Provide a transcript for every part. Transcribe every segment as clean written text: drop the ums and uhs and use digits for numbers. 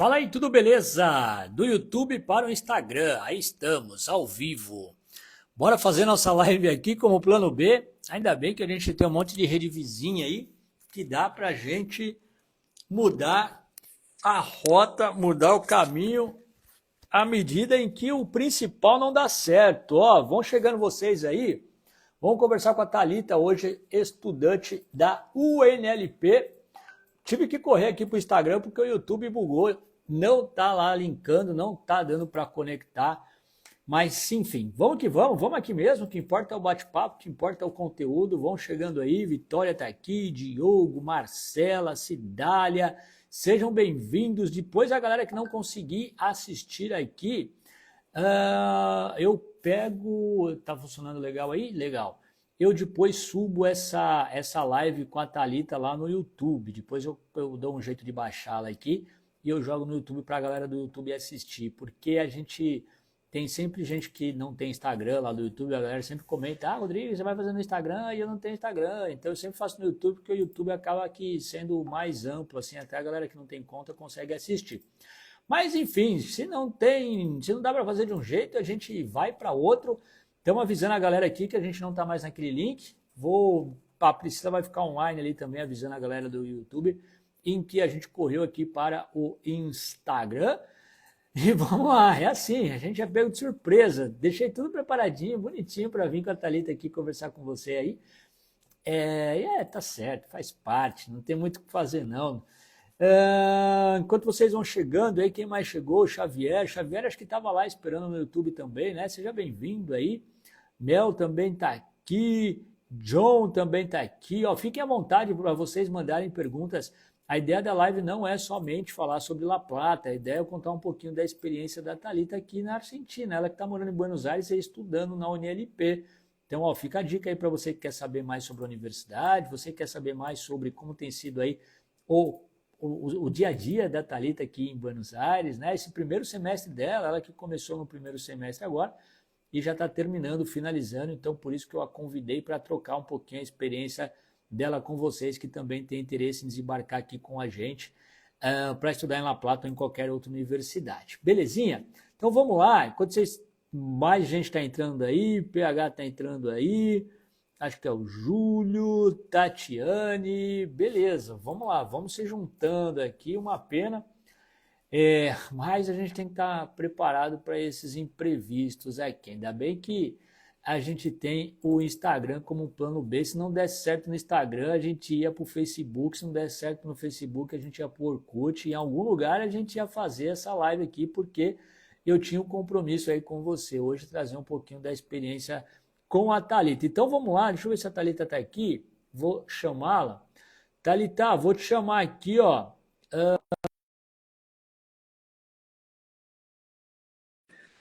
Fala aí, tudo beleza? Do YouTube para o Instagram, aí estamos, ao vivo. Bora fazer nossa live aqui como plano B. Ainda bem que a gente tem um monte de rede vizinha aí, que dá pra gente mudar a rota, mudar o caminho, à medida em que o principal não dá certo. Ó, vão chegando vocês aí, vamos conversar com a Thalita hoje, estudante da UNLP. Tive que correr aqui pro Instagram porque o YouTube bugou, não tá lá linkando, não tá dando para conectar. Mas, enfim, vamos que vamos aqui mesmo, o que importa é o bate-papo, o que importa é o conteúdo. Vão chegando aí, Vitória tá aqui, Diogo, Marcela, Cidália, sejam bem-vindos. Depois a galera que não conseguir assistir aqui, eu pego, tá funcionando legal aí? Legal. Eu depois subo essa live com a Thalita lá no YouTube. Depois eu dou um jeito de baixá-la aqui e eu jogo no YouTube para a galera do YouTube assistir. Porque a gente tem sempre gente que não tem Instagram lá do YouTube, a galera sempre comenta, Rodrigo, você vai fazer no Instagram e eu não tenho Instagram. Então eu sempre faço no YouTube porque o YouTube acaba aqui sendo mais amplo, assim, até a galera que não tem conta consegue assistir. Mas enfim, se não dá para fazer de um jeito, a gente vai para outro. Estamos avisando a galera aqui que a gente não está mais naquele link. A Priscila vai ficar online ali também, avisando a galera do YouTube, em que a gente correu aqui para o Instagram. E vamos lá, é assim, a gente já pego de surpresa. Deixei tudo preparadinho, bonitinho, para vir com a Thalita aqui conversar com você aí. Tá certo, faz parte, não tem muito o que fazer não. Enquanto vocês vão chegando aí, quem mais chegou? Xavier acho que estava lá esperando no YouTube também, né? Seja bem-vindo aí. Mel também está aqui, John também está aqui. Ó, fiquem à vontade para vocês mandarem perguntas. A ideia da live não é somente falar sobre La Plata, a ideia é eu contar um pouquinho da experiência da Thalita aqui na Argentina, ela que está morando em Buenos Aires e estudando na UNLP. Então, ó, fica a dica aí para você que quer saber mais sobre a universidade, você que quer saber mais sobre como tem sido aí o dia a dia da Thalita aqui em Buenos Aires, né? Esse primeiro semestre dela, ela que começou no primeiro semestre agora e já está terminando, finalizando, então por isso que eu a convidei para trocar um pouquinho a experiência dela com vocês que também têm interesse em desembarcar aqui com a gente para estudar em La Plata ou em qualquer outra universidade. Belezinha? Então vamos lá, enquanto mais gente está entrando aí, PH está entrando aí, acho que é o Júlio, Tatiane, beleza, vamos lá, vamos se juntando aqui, uma pena, mas a gente tem que estar preparado para esses imprevistos aqui, ainda bem que a gente tem o Instagram como um plano B, se não desse certo no Instagram, a gente ia para o Facebook, se não desse certo no Facebook, a gente ia para o Orkut, em algum lugar a gente ia fazer essa live aqui, porque eu tinha um compromisso aí com você, hoje trazer um pouquinho da experiência com a Thalita. Então vamos lá, deixa eu ver se a Thalita está aqui, vou chamá-la. Thalita, vou te chamar aqui, ó.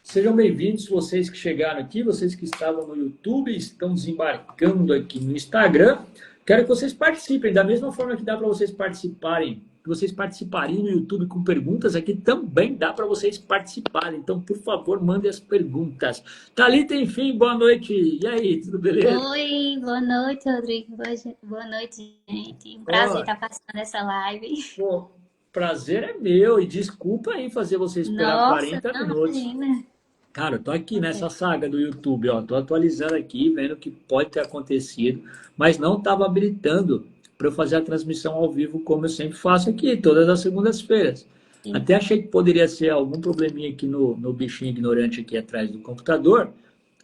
Sejam bem-vindos, vocês que chegaram aqui, vocês que estavam no YouTube, estão desembarcando aqui no Instagram. Quero que vocês participem, da mesma forma que dá para vocês participarem, que vocês participarem no YouTube com perguntas, aqui também dá para vocês participarem. Então, por favor, mandem as perguntas. Thalita, enfim, boa noite. E aí, tudo beleza? Oi, boa noite, Rodrigo. Boa noite, gente. Um prazer estar participando dessa live. Pô, prazer é meu e desculpa aí fazer você esperar Nossa, 40 não, minutos. imagina. Cara, eu tô aqui nessa saga do YouTube, ó, tô atualizando aqui, vendo o que pode ter acontecido, mas não estava habilitando para eu fazer a transmissão ao vivo como eu sempre faço aqui, todas as segundas-feiras. Sim. Até achei que poderia ser algum probleminha aqui no bichinho ignorante aqui atrás do computador,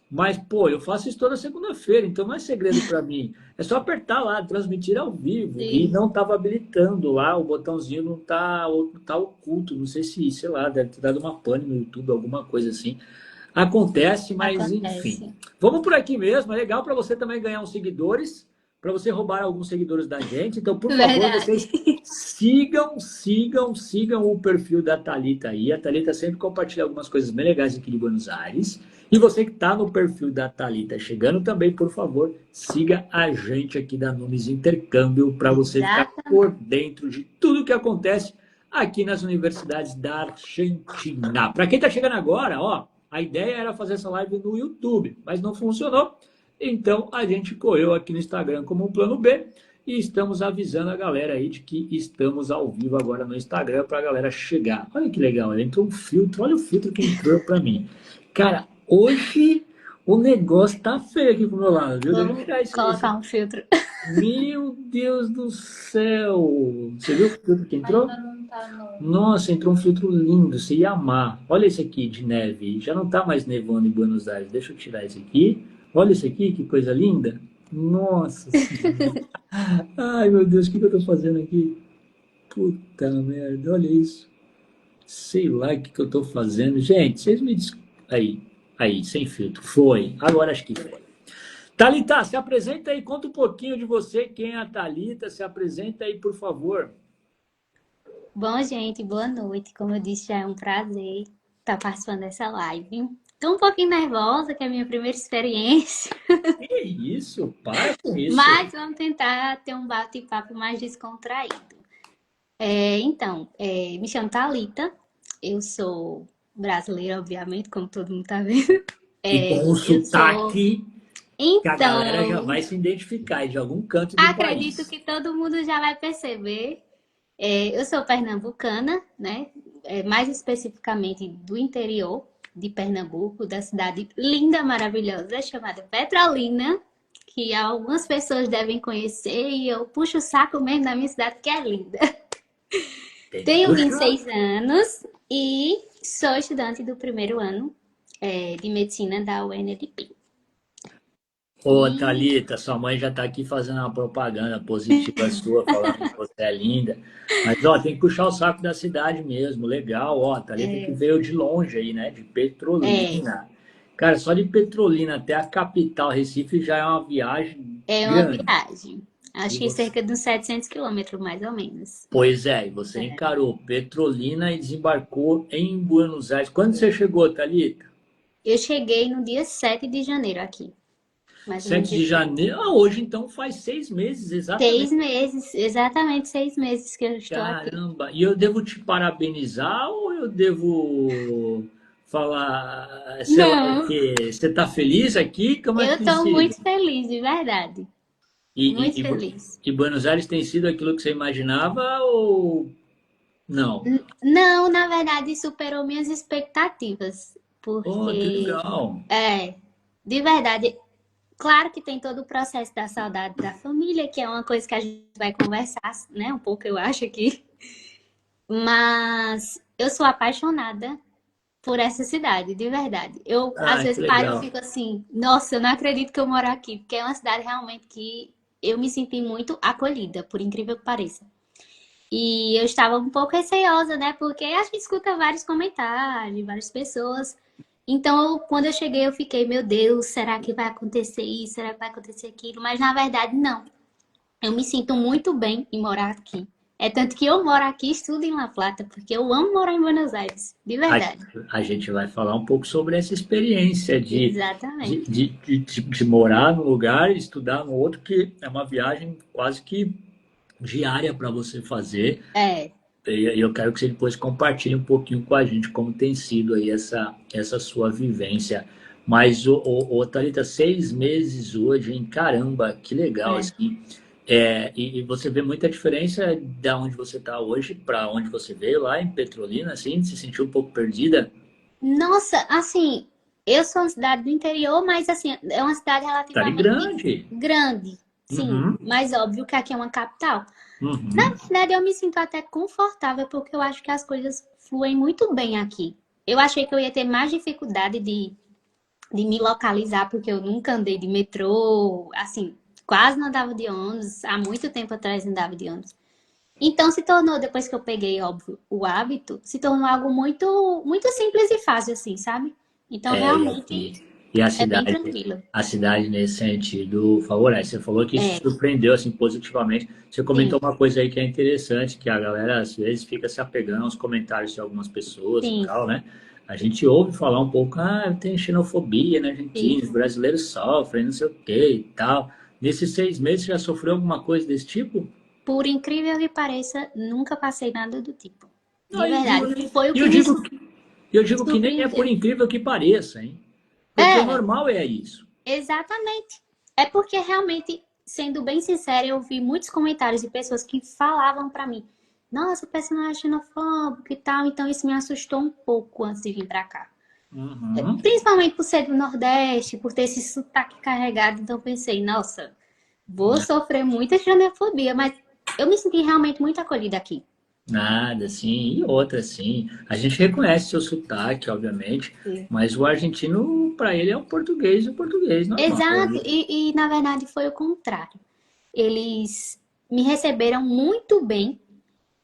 mas, pô, eu faço isso toda segunda-feira, então não é segredo para mim. É só apertar lá, transmitir ao vivo. Sim. E não estava habilitando lá, o botãozinho não tá oculto. Não sei se, sei lá, deve ter dado uma pane no YouTube, alguma coisa assim. Acontece, mas enfim. Vamos por aqui mesmo, é legal para você também ganhar uns seguidores, para você roubar alguns seguidores da gente. Então, por favor, vocês sigam o perfil da Thalita aí. A Thalita sempre compartilha algumas coisas bem legais aqui de Buenos Aires. E você que está no perfil da Thalita chegando também, por favor, siga a gente aqui da Nunes Intercâmbio para você ficar por dentro de tudo que acontece aqui nas universidades da Argentina. Para quem está chegando agora, ó, a ideia era fazer essa live no YouTube, mas não funcionou. Então a gente correu aqui no Instagram como um plano B e estamos avisando a galera aí de que estamos ao vivo agora no Instagram para a galera chegar. Olha que legal, entrou um filtro, olha o filtro que entrou para mim. Cara, hoje o negócio tá feio aqui pro meu lado, viu? Deixa eu Vamos tirar esse... colocar um filtro. Meu Deus do céu! Você viu o filtro que entrou? Ainda não tá no... Nossa, entrou um filtro lindo, você ia amar. Olha esse aqui de neve, já não tá mais nevando em Buenos Aires. Deixa eu tirar esse aqui. Olha esse aqui, que coisa linda. Nossa Senhora. Ai, meu Deus, o que que eu tô fazendo aqui? Puta merda, olha isso. Sei lá o que que eu tô fazendo. Gente, vocês me desculpem. Aí, sem filtro. Foi. Agora acho que foi. Thalita, se apresenta aí, conta um pouquinho de você, quem é a Thalita, se apresenta aí, por favor. Bom, gente, boa noite. Como eu disse, já é um prazer estar participando dessa live. Tô um pouquinho nervosa, que é a minha primeira experiência, Que isso? Para com isso. mas vamos tentar ter um bate-papo mais descontraído. Me chamo Thalita, eu sou brasileira, obviamente, como todo mundo tá vendo. E com o Eu sou. sotaque que a galera já Então, vai se identificar de algum canto do acredito país. que todo mundo já vai perceber. Eu sou pernambucana, né? Mais especificamente do interior de Pernambuco, da cidade linda, maravilhosa, chamada Petrolina, que algumas pessoas devem conhecer e eu puxo o saco mesmo da minha cidade, que é linda. Tem que Tenho puxar. 26 anos e sou estudante do primeiro ano, de medicina da UNLP. Ô, E Thalita, sua mãe já tá aqui fazendo uma propaganda positiva sua, falando que você é linda. Mas, ó, tem que puxar o saco da cidade mesmo. Legal, ó. A Thalita que veio de longe aí, né? De é, Petrolina. Cara, só de Petrolina até a capital, Recife, já é uma viagem é uma grande. viagem. E Acho que você... cerca de uns 700 quilômetros, mais ou menos. Pois é, e você encarou Petrolina e desembarcou em Buenos Aires. Quando você chegou, Thalita? Eu cheguei no dia 7 de janeiro aqui, mais ou menos 7 de esse dia. janeiro. Ah, hoje então faz 6 meses, exatamente. 6 meses, exatamente 6 meses que eu estou aqui. Caramba, e eu devo te parabenizar ou eu devo falar, sei lá o Não, quê? Você tá feliz aqui? Como é que eu tem estou sido? muito feliz, de verdade. E, Muito e, e, Bu- feliz. e Buenos Aires tem sido aquilo que você imaginava ou não? Não, na verdade, superou minhas expectativas. Oh, que Porque, legal. é, de verdade, claro que tem todo o processo da saudade da família, que é uma coisa que a gente vai conversar, né, um pouco, eu acho aqui. Mas eu sou apaixonada por essa cidade, de verdade. Eu, às Ah, que vezes, paro e legal. fico assim, nossa, eu não acredito que eu moro aqui, porque é uma cidade realmente que eu me senti muito acolhida, por incrível que pareça. E eu estava um pouco receosa, né? Porque a gente escuta vários comentários de várias pessoas. Então, quando eu cheguei, eu fiquei, meu Deus, será que vai acontecer isso? Será que vai acontecer aquilo? Mas na verdade, não. Eu me sinto muito bem em morar aqui. É tanto que eu moro aqui e estudo em La Plata, porque eu amo morar em Buenos Aires, de A, verdade. a gente vai falar um pouco sobre essa experiência Exatamente. de morar num lugar e estudar no outro, que é uma viagem quase que diária para você fazer. É. E eu quero que você depois compartilhe um pouquinho com a gente como tem sido aí essa sua vivência. Mas, Thalita, 6 meses hoje, hein? Caramba, que legal, É. assim. E você vê muita diferença da onde você está hoje para onde você veio, lá em Petrolina, assim? Se sentiu um pouco perdida? Nossa, assim, eu sou uma cidade do interior, mas assim, é uma cidade Cidade relativamente grande. grande, sim, Uhum, mas óbvio que aqui é uma capital. Na uhum. verdade, eu me sinto até confortável, porque eu acho que as coisas fluem muito bem aqui. Eu achei que eu ia ter mais dificuldade de me localizar, porque eu nunca andei de metrô, assim, quase não andava de ônibus, há muito tempo atrás andava de ônibus. Então se tornou, depois que eu peguei, óbvio, o hábito, se tornou algo muito, muito simples e fácil, assim, sabe? Então E realmente aqui, e é bem tranquilo. a cidade nesse sentido favorece. Você falou que É, isso surpreendeu assim positivamente. Você comentou sim, uma coisa aí que é interessante, que a galera às vezes fica se apegando aos comentários de algumas pessoas e sim, tal, né? A gente ouve falar um pouco, tem xenofobia na Argentina, os isso. brasileiros sofrem, não sei o que e tal. Nesses 6 meses você já sofreu alguma coisa desse tipo? Por incrível que pareça, nunca passei nada do tipo. De Aí, verdade. viu? Foi o E que me eu digo que nem é por surpreendeu. incrível que pareça, hein? Porque o É, normal é isso. exatamente. É porque realmente sendo bem sincera, eu vi muitos comentários de pessoas que falavam pra mim, nossa, o personagem é xenofóbico e tal, então isso me assustou um pouco antes de vir pra cá. Uhum. Principalmente por ser do Nordeste, por ter esse sotaque carregado, então eu pensei, nossa, vou sofrer muita xenofobia, mas eu me senti realmente muito acolhida aqui. Nada, assim, e outra, assim. A gente reconhece seu sotaque, obviamente, Sim. mas o argentino, para ele, é o português normal Exato, ali. e na verdade foi o contrário. Eles me receberam muito bem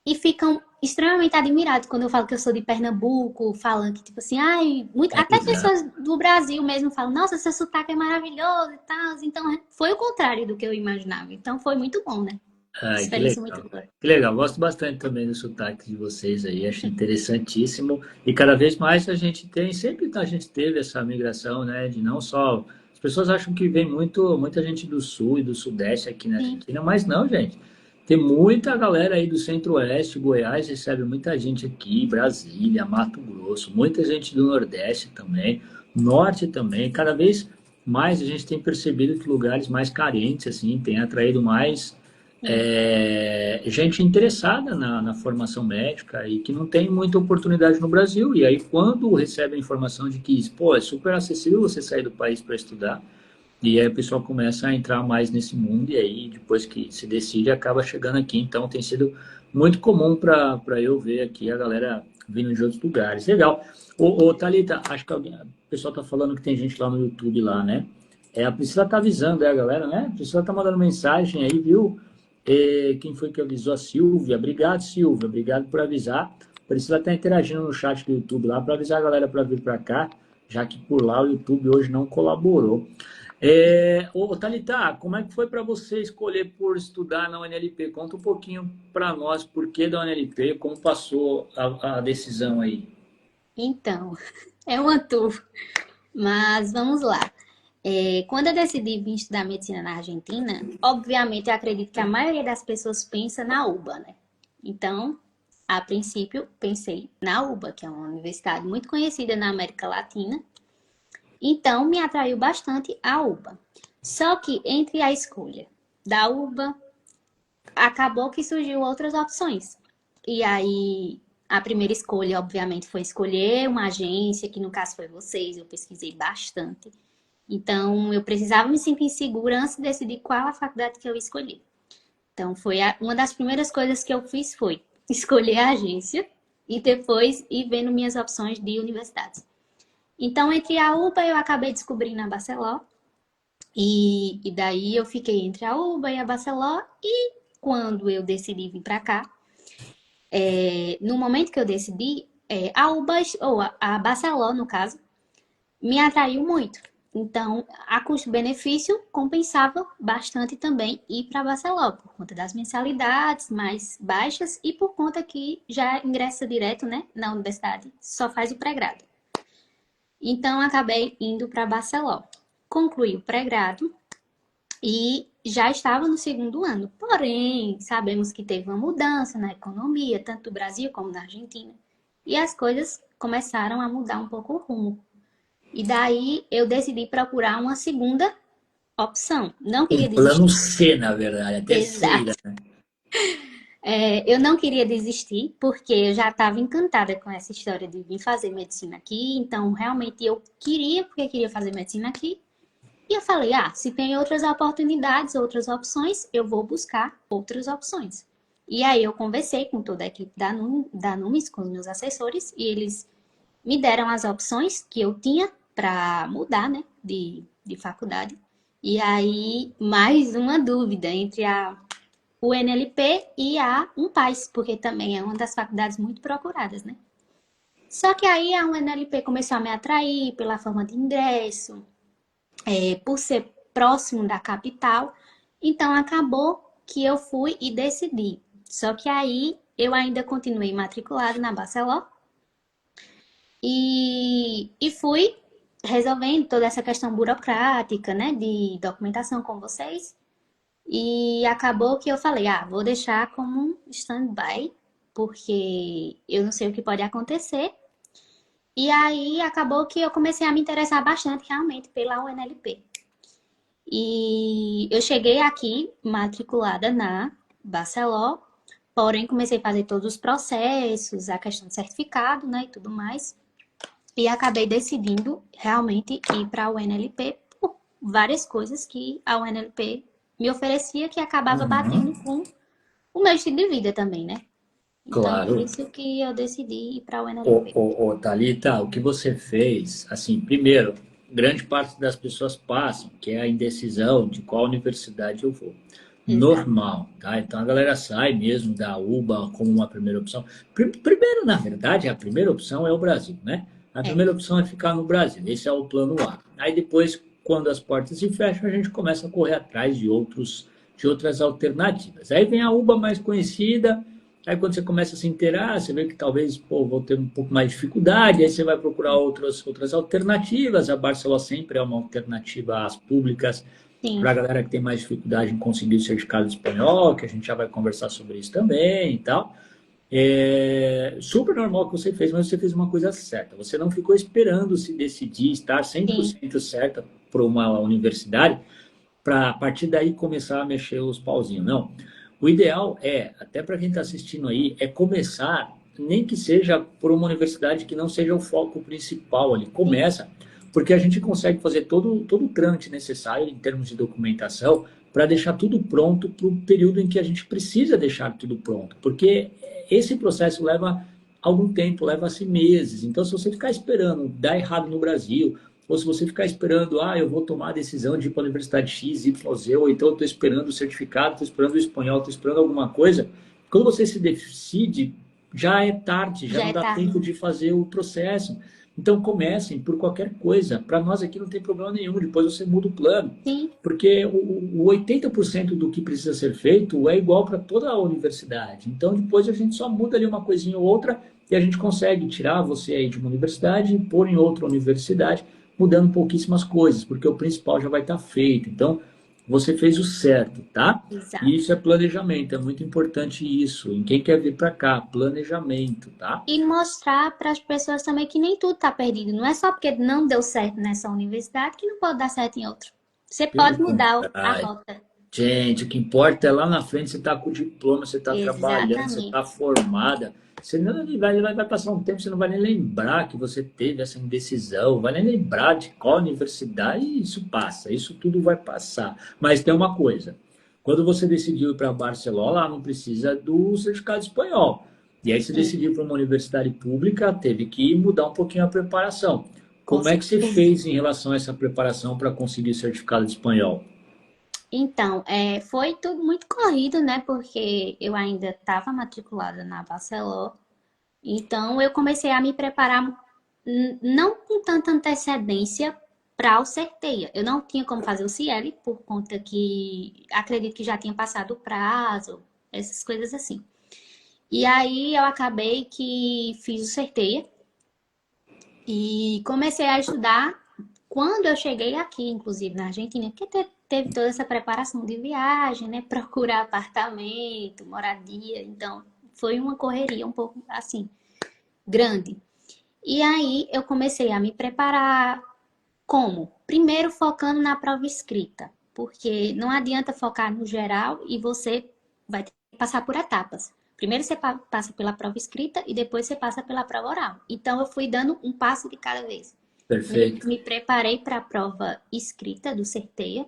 e ficam extremamente admirados quando eu falo que eu sou de Pernambuco, falando que, tipo assim, ai, muito, até Exato. pessoas do Brasil mesmo falam, nossa, seu sotaque é maravilhoso e tal. Então, foi o contrário do que eu imaginava. Então, foi muito bom, né? Ai, que Experiência muito legal. boa. Que legal. Gosto bastante também do sotaque de vocês aí. Acho interessantíssimo. E cada vez mais a gente tem, sempre a gente teve essa migração, né? De não só. As pessoas acham que vem muita gente do sul e do sudeste aqui na Sim, Argentina, mas não, gente. Tem muita galera aí do centro-oeste, Goiás recebe muita gente aqui, Brasília, Mato Grosso, muita gente do Nordeste também, Norte também. Cada vez mais a gente tem percebido que lugares mais carentes, assim, tem atraído mais sim. gente interessada na formação médica e que não tem muita oportunidade no Brasil. E aí, quando recebe a informação de que, pô, é super acessível você sair do país para estudar, e aí o pessoal começa a entrar mais nesse mundo, e aí, depois que se decide, acaba chegando aqui. Então, tem sido muito comum para eu ver aqui a galera vindo de outros lugares. Legal. Ô Thalita, acho que alguém, o pessoal está falando que tem gente lá no YouTube, lá, né? A Priscila tá avisando, a galera, né? A Priscila tá mandando mensagem aí, viu? Quem foi que avisou? A Silvia. Obrigado, Silvia. Obrigado por avisar. A Priscila tá interagindo no chat do YouTube lá para avisar a galera para vir para cá, já que por lá o YouTube hoje não colaborou. Thalita, como é que foi para você escolher por estudar na UNLP? Conta um pouquinho para nós por que da UNLP, como passou a decisão aí. Então, é uma tour. Mas vamos lá. Quando eu decidi vir estudar medicina na Argentina, obviamente eu acredito que a maioria das pessoas pensa na UBA, né? Então, a princípio, pensei na UBA, que é uma universidade muito conhecida na América Latina. Então, me atraiu bastante a UBA. Só que entre a escolha da UBA, acabou que surgiu outras opções. E aí, a primeira escolha, obviamente, foi escolher uma agência, que no caso foi vocês, eu pesquisei bastante. Então, eu precisava me sentir segura antes de decidir qual a faculdade que eu escolhi. Então, uma das primeiras coisas que eu fiz foi escolher a agência e depois ir vendo minhas opções de universidades. Então, entre a UBA, eu acabei descobrindo a Barceló. E daí eu fiquei entre a UBA e a Barceló. E quando eu decidi vir para cá, no momento que eu decidi, a UBA, ou a Barceló, no caso, me atraiu muito. Então, a custo-benefício compensava bastante também ir para Barcelona, por conta das mensalidades mais baixas e por conta que já ingressa direto, né, na universidade, só faz o pré-grado. Então, acabei indo para Barcelona. Concluí o pré-grado e já estava no segundo ano. Porém, sabemos que teve uma mudança na economia, tanto do Brasil como da Argentina. E as coisas começaram a mudar um pouco o rumo. E daí eu decidi procurar uma segunda opção. Não Um queria plano desistir. C, na verdade, a terceira. Exato. Eu não queria desistir, porque eu já estava encantada com essa história de vir fazer medicina aqui. Então, realmente, eu queria, porque queria fazer medicina aqui. E eu falei, se tem outras oportunidades, outras opções, eu vou buscar outras opções. E aí eu conversei com toda a equipe da Numis, com os meus assessores, e eles me deram as opções que eu tinha para mudar, né, de faculdade. E aí, mais uma dúvida entre a UNLP e a Unpaz, porque também é uma das faculdades muito procuradas, né? Só que aí a UNLP começou a me atrair pela forma de ingresso, por ser próximo da capital. Então, acabou que eu fui e decidi. Só que aí eu ainda continuei matriculada na Barcelona e fui resolvendo toda essa questão burocrática, né, de documentação com vocês. E acabou que eu falei, vou deixar como um stand-by, porque eu não sei o que pode acontecer. E aí acabou que eu comecei a me interessar bastante realmente pela UNLP. E eu cheguei aqui matriculada na Barceló, porém comecei a fazer todos os processos, a questão de certificado, né, e tudo mais. E acabei decidindo realmente ir para a UNLP por várias coisas que a UNLP me oferecia que acabava batendo Uhum. com o meu estilo de vida também, né? Então, por Claro. isso que eu decidi ir para a UNLP. Thalita, o que você fez, assim, primeiro, grande parte das pessoas passam, que é a indecisão de qual universidade eu vou. Exato. Normal, tá? Então a galera sai mesmo da UBA como uma primeira opção. Primeiro, na verdade, a primeira opção é o Brasil, né? A É, primeira opção é ficar no Brasil, esse é o plano A. Aí depois, quando as portas se fecham, a gente começa a correr atrás de outras alternativas. Aí vem a UBA mais conhecida. Aí quando você começa a se inteirar, você vê que talvez, pô, vou ter um pouco mais de dificuldade, aí você vai procurar outras alternativas. A Barcelona sempre é uma alternativa às públicas sim, para a galera que tem mais dificuldade em conseguir o certificado de espanhol, que a gente já vai conversar sobre isso também e tal. É super normal que você fez, mas você fez uma coisa certa. Você não ficou esperando se decidir estar sim, 100% certa para uma universidade para a partir daí começar a mexer os pauzinhos. Não. O ideal é, até para quem está assistindo aí, é começar, nem que seja por uma universidade que não seja o foco principal ali. sim, Começa, porque a gente consegue fazer todo o trâmite necessário em termos de documentação para deixar tudo pronto para o período em que a gente precisa deixar tudo pronto. Porque esse processo leva algum tempo, leva-se meses. Então, se você ficar esperando dar errado no Brasil, ou se você ficar esperando, eu vou tomar a decisão de ir para a universidade X, Y, Z, ou então eu estou esperando o certificado, estou esperando o espanhol, estou esperando alguma coisa, quando você se decide, já é tarde, já já não é dá tarde. tempo de fazer o processo. Então comecem por qualquer coisa. Para nós aqui não tem problema nenhum, depois você muda o plano. Sim, Porque o 80% do que precisa ser feito é igual para toda a universidade. Então depois a gente só muda ali uma coisinha ou outra e a gente consegue tirar você aí de uma universidade e pôr em outra universidade mudando pouquíssimas coisas, porque o principal já vai estar feito. Então, você fez o certo, tá? E exato. isso é planejamento, é muito importante isso. Em quem quer vir para cá, planejamento, tá? E mostrar para as pessoas também que nem tudo está perdido. Não é só porque não deu certo nessa universidade que não pode dar certo em outra. Você Pelo pode mudar a contrário. rota. Gente, o que importa é lá na frente você está com o diploma, você está trabalhando, você Exatamente. está formada. Você não vai passar um tempo, você não vai nem lembrar que você teve essa indecisão, vai nem lembrar de qual universidade, e isso passa, isso tudo vai passar. Mas tem uma coisa, quando você decidiu ir para Barcelona, lá não precisa do certificado espanhol. E aí você Sim, decidiu para uma universidade pública, teve que mudar um pouquinho a preparação. com Como é que você certeza. fez em relação a essa preparação para conseguir o certificado de espanhol? Então, foi tudo muito corrido, né? Porque eu ainda estava matriculada na Barceló. Então, eu comecei a me preparar não com tanta antecedência para o Certeia. Eu não tinha como fazer o CIEL por conta que acredito que já tinha passado o prazo, essas coisas assim. E aí eu acabei que fiz o Certeia e comecei a estudar quando eu cheguei aqui, inclusive na Argentina, porque teve toda essa preparação de viagem, né? Procurar apartamento, moradia. Então, foi uma correria um pouco assim, grande. E aí eu comecei a me preparar como? Primeiro focando na prova escrita, porque não adianta focar no geral e você vai ter que passar por etapas. Primeiro você passa pela prova escrita e depois você passa pela prova oral. Então eu fui dando um passo de cada vez. Perfeito. Me preparei para a prova escrita do Certeia,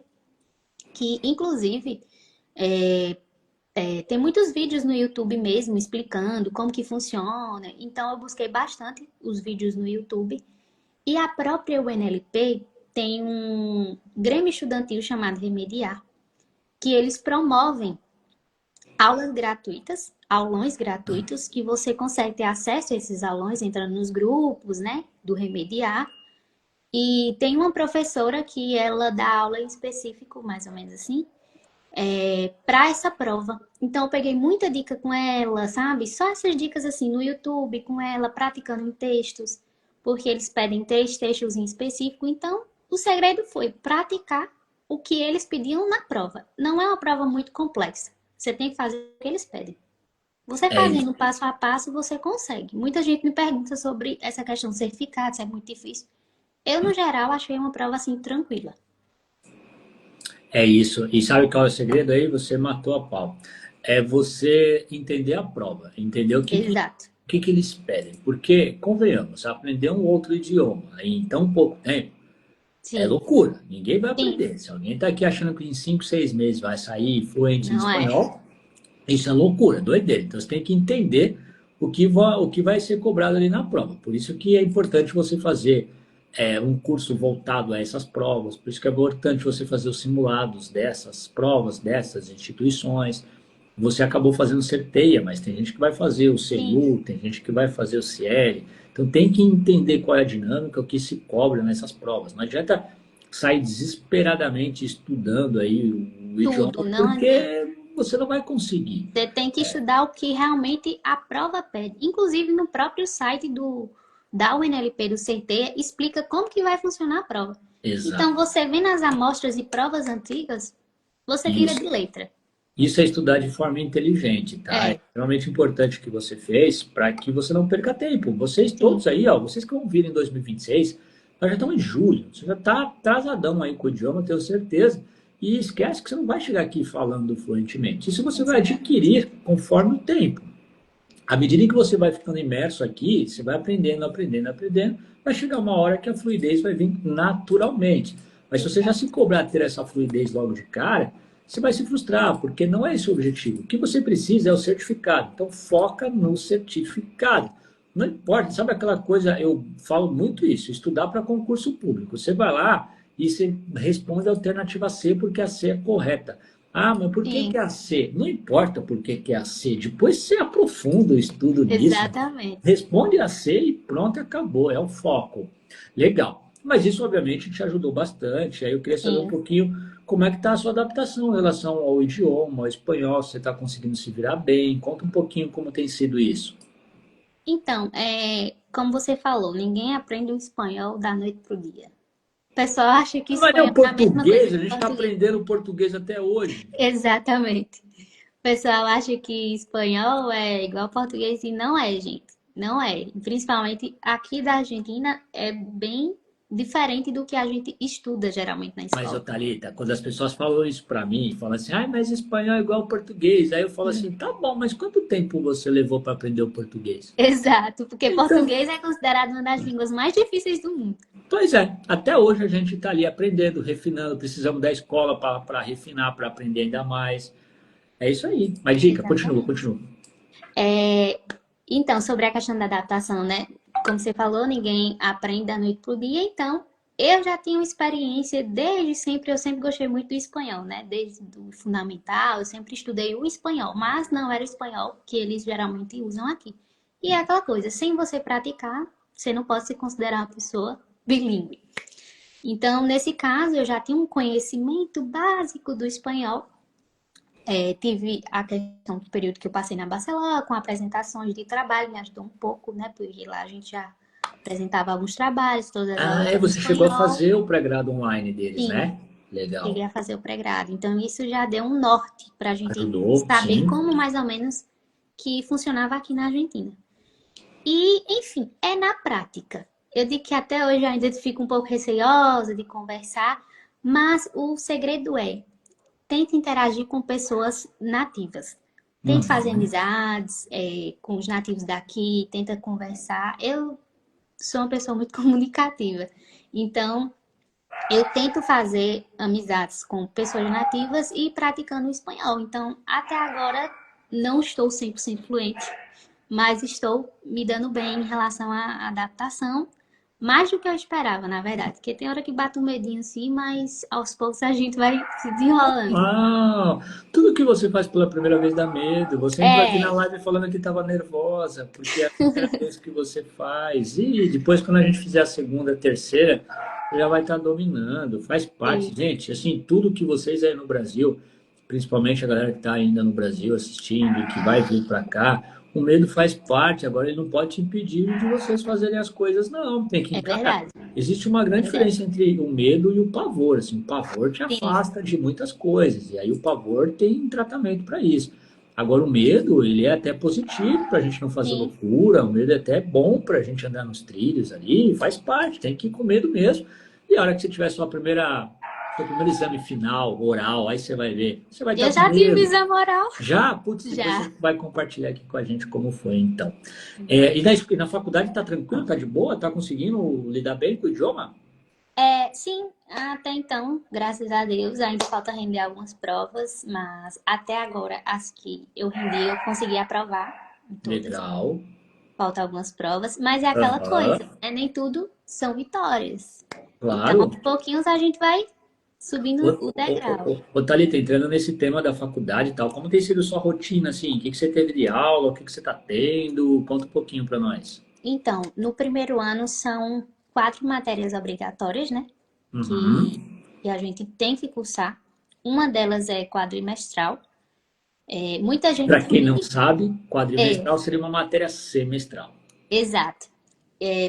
que inclusive é, tem muitos vídeos no YouTube mesmo explicando como que funciona. Então eu busquei bastante os vídeos no YouTube. E a própria UNLP tem um grêmio estudantil chamado Remediar, que eles promovem aulas gratuitas, aulões gratuitos, que você consegue ter acesso a esses aulões entrando nos grupos, né, do Remediar. E tem uma professora que ela dá aula em específico, mais ou menos assim, para essa prova. Então eu peguei muita dica com ela, sabe? Só essas dicas assim no YouTube com ela, praticando em textos, porque eles pedem 3 textos em específico. Então o segredo foi praticar o que eles pediam na prova. Não é uma prova muito complexa. Você tem que fazer o que eles pedem. Você É isso. fazendo passo a passo, você consegue. Muita gente me pergunta sobre essa questão de certificado, se é muito difícil. Eu, no geral, achei uma prova assim tranquila. É isso. E sabe qual é o segredo aí? Você matou a pau. É você entender a prova, entender Exato. o que que eles pedem. Porque, convenhamos, aprender um outro idioma em tão pouco tempo é Sim, loucura. Ninguém vai sim. aprender. Se alguém está aqui achando que em 5, 6 meses vai sair fluente em Não é. espanhol, isso é loucura, doideira. Então você tem que entender o que vai ser cobrado ali na prova. Por isso que é importante você fazer um curso voltado a essas provas. Por isso que é importante você fazer os simulados dessas provas, dessas instituições. Você acabou fazendo CETEA, mas tem gente que vai fazer o Sim. CELU, tem gente que vai fazer o CIEL. Então tem que entender qual é a dinâmica, o que se cobra nessas provas. Não adianta sair desesperadamente estudando aí o Tudo, idioma, não adianta. porque você não vai conseguir. Você tem que estudar o que realmente a prova pede. Inclusive, no próprio site da UNLP, do CT, explica como que vai funcionar a prova. Então, Exato. você vendo as amostras e provas antigas, você tira Isso. de letra. Isso é estudar de forma inteligente, tá? É É, extremamente importante o que você fez para que você não perca tempo. Vocês sim, todos aí, ó, vocês que vão vir em 2026, nós já estamos em julho. Você já está atrasadão aí com o idioma, tenho certeza. E esquece que você não vai chegar aqui falando fluentemente. Isso você vai exatamente. adquirir conforme o tempo. À medida em que você vai ficando imerso aqui, você vai aprendendo, aprendendo, aprendendo, vai chegar uma hora que a fluidez vai vir naturalmente. Mas se você já se Exato. cobrar ter essa fluidez logo de cara, você vai se frustrar, porque não é esse o objetivo. O que você precisa é o certificado. Então foca no certificado. Não importa, sabe aquela coisa, eu falo muito isso, estudar para concurso público. Você vai lá e você responde a alternativa C porque a C é correta. Ah, mas por que Sim, é a C? Não importa por que é a C. Depois você aprofunda o estudo nisso, exatamente. responde a C e pronto, acabou. É o foco. Legal. Mas isso, obviamente, te ajudou bastante. Aí eu queria saber um Sim. pouquinho como é que está a sua adaptação em relação ao idioma, ao espanhol. Se você está conseguindo se virar bem? Conta um pouquinho como tem sido isso. Então, como você falou, ninguém aprende o espanhol da noite pro dia. O pessoal acha que Mas é espanhol o é a mesma coisa português, a que gente está português. aprendendo português até hoje. Exatamente. O pessoal acha que espanhol é igual português e não é, gente. Não é. Principalmente aqui da Argentina é bem diferente do que a gente estuda geralmente na Mas, ô escola. Thalita, quando as pessoas falam isso para mim, falam assim, ah, mas espanhol é igual ao português. Aí eu falo Hum. assim, tá bom, mas quanto tempo você levou para aprender o português? Exato, porque Então, português é considerado uma das línguas mais difíceis do mundo. pois é, até hoje a gente está ali aprendendo, refinando, precisamos da escola para refinar, para aprender ainda mais. É isso aí. Mas dica, continua, Exatamente. continua. Então, sobre a questão da adaptação, né? Como você falou, ninguém aprende da noite pro dia, então eu já tinha uma experiência desde sempre, eu sempre gostei muito do espanhol, né? Desde o fundamental, eu sempre estudei o espanhol, mas não era o espanhol que eles geralmente usam aqui. E é aquela coisa, sem você praticar, você não pode se considerar uma pessoa bilíngue. Então, nesse caso, eu já tinha um conhecimento básico do espanhol. Tive a questão do período que eu passei na Barcelona, com apresentações de trabalho, me ajudou um pouco, né? Porque lá a gente já apresentava alguns trabalhos, todas Ah, elas é, em você chegou a espanhol. fazer o pré-grado online deles, Sim, né? Legal. cheguei a fazer o pré-grado. Então, isso já deu um norte para a gente Ajudou, saber sim. como mais ou menos que funcionava aqui na Argentina. E, enfim, é na prática. Eu digo que até hoje eu ainda fico um pouco receosa de conversar, mas o segredo é tente interagir com pessoas nativas. Tente fazer Uhum. amizades com os nativos daqui, tenta conversar. Eu sou uma pessoa muito comunicativa, então eu tento fazer amizades com pessoas nativas e praticando o espanhol. Então, até agora, não estou 100% fluente, mas estou me dando bem em relação à adaptação. Mais do que eu esperava, na verdade. Porque tem hora que bate um medinho assim, mas aos poucos a gente vai se desenrolando. Ah, tudo que você faz pela primeira vez dá medo. Você entrou aqui na É, live falando que estava nervosa, porque é a primeira vez que você faz. E depois, quando a gente fizer a segunda, a terceira, já vai estar dominando. Faz parte. sim, Gente, assim, tudo que vocês aí no Brasil, principalmente a galera que está ainda no Brasil assistindo e que vai vir para cá, o medo faz parte. Agora, ele não pode te impedir de vocês fazerem as coisas, não. Tem que é encarar. verdade. Existe uma É grande verdade. diferença entre o medo e o pavor. Assim, o pavor te Sim, afasta de muitas coisas, e aí o pavor tem tratamento para isso. Agora, o medo, ele é até positivo para a gente não fazer sim, loucura, o medo é até bom para a gente andar nos trilhos ali, faz parte, tem que ir com medo mesmo. E a hora que você tiver sua primeira seu primeiro exame final, oral, aí você vai ver. Você vai estar Eu com já tive medo. exame oral. Já? Putz, depois você Já. vai compartilhar aqui com a gente como foi, então. E na faculdade tá tranquilo, tá de boa? Tá conseguindo lidar bem com o idioma? Sim, até então, graças a Deus, ainda falta render algumas provas, mas até agora as que eu rendi, eu consegui aprovar em todas. Legal. Faltam algumas provas, mas é aquela Aham, coisa, né? Nem tudo são vitórias. Então, claro. aos pouquinhos a gente vai Ô, subindo o degrau. Thalita, entrando nesse tema da faculdade e tal, como tem sido sua rotina, assim? O que que você teve de aula? O que que você tá tendo? Conta um pouquinho para nós. Então, no primeiro ano são 4 matérias obrigatórias, né? Que, Uhum. que a gente tem que cursar. Uma delas é quadrimestral. Muita gente Para quem também não sabe, é, quadrimestral seria uma matéria semestral. exato.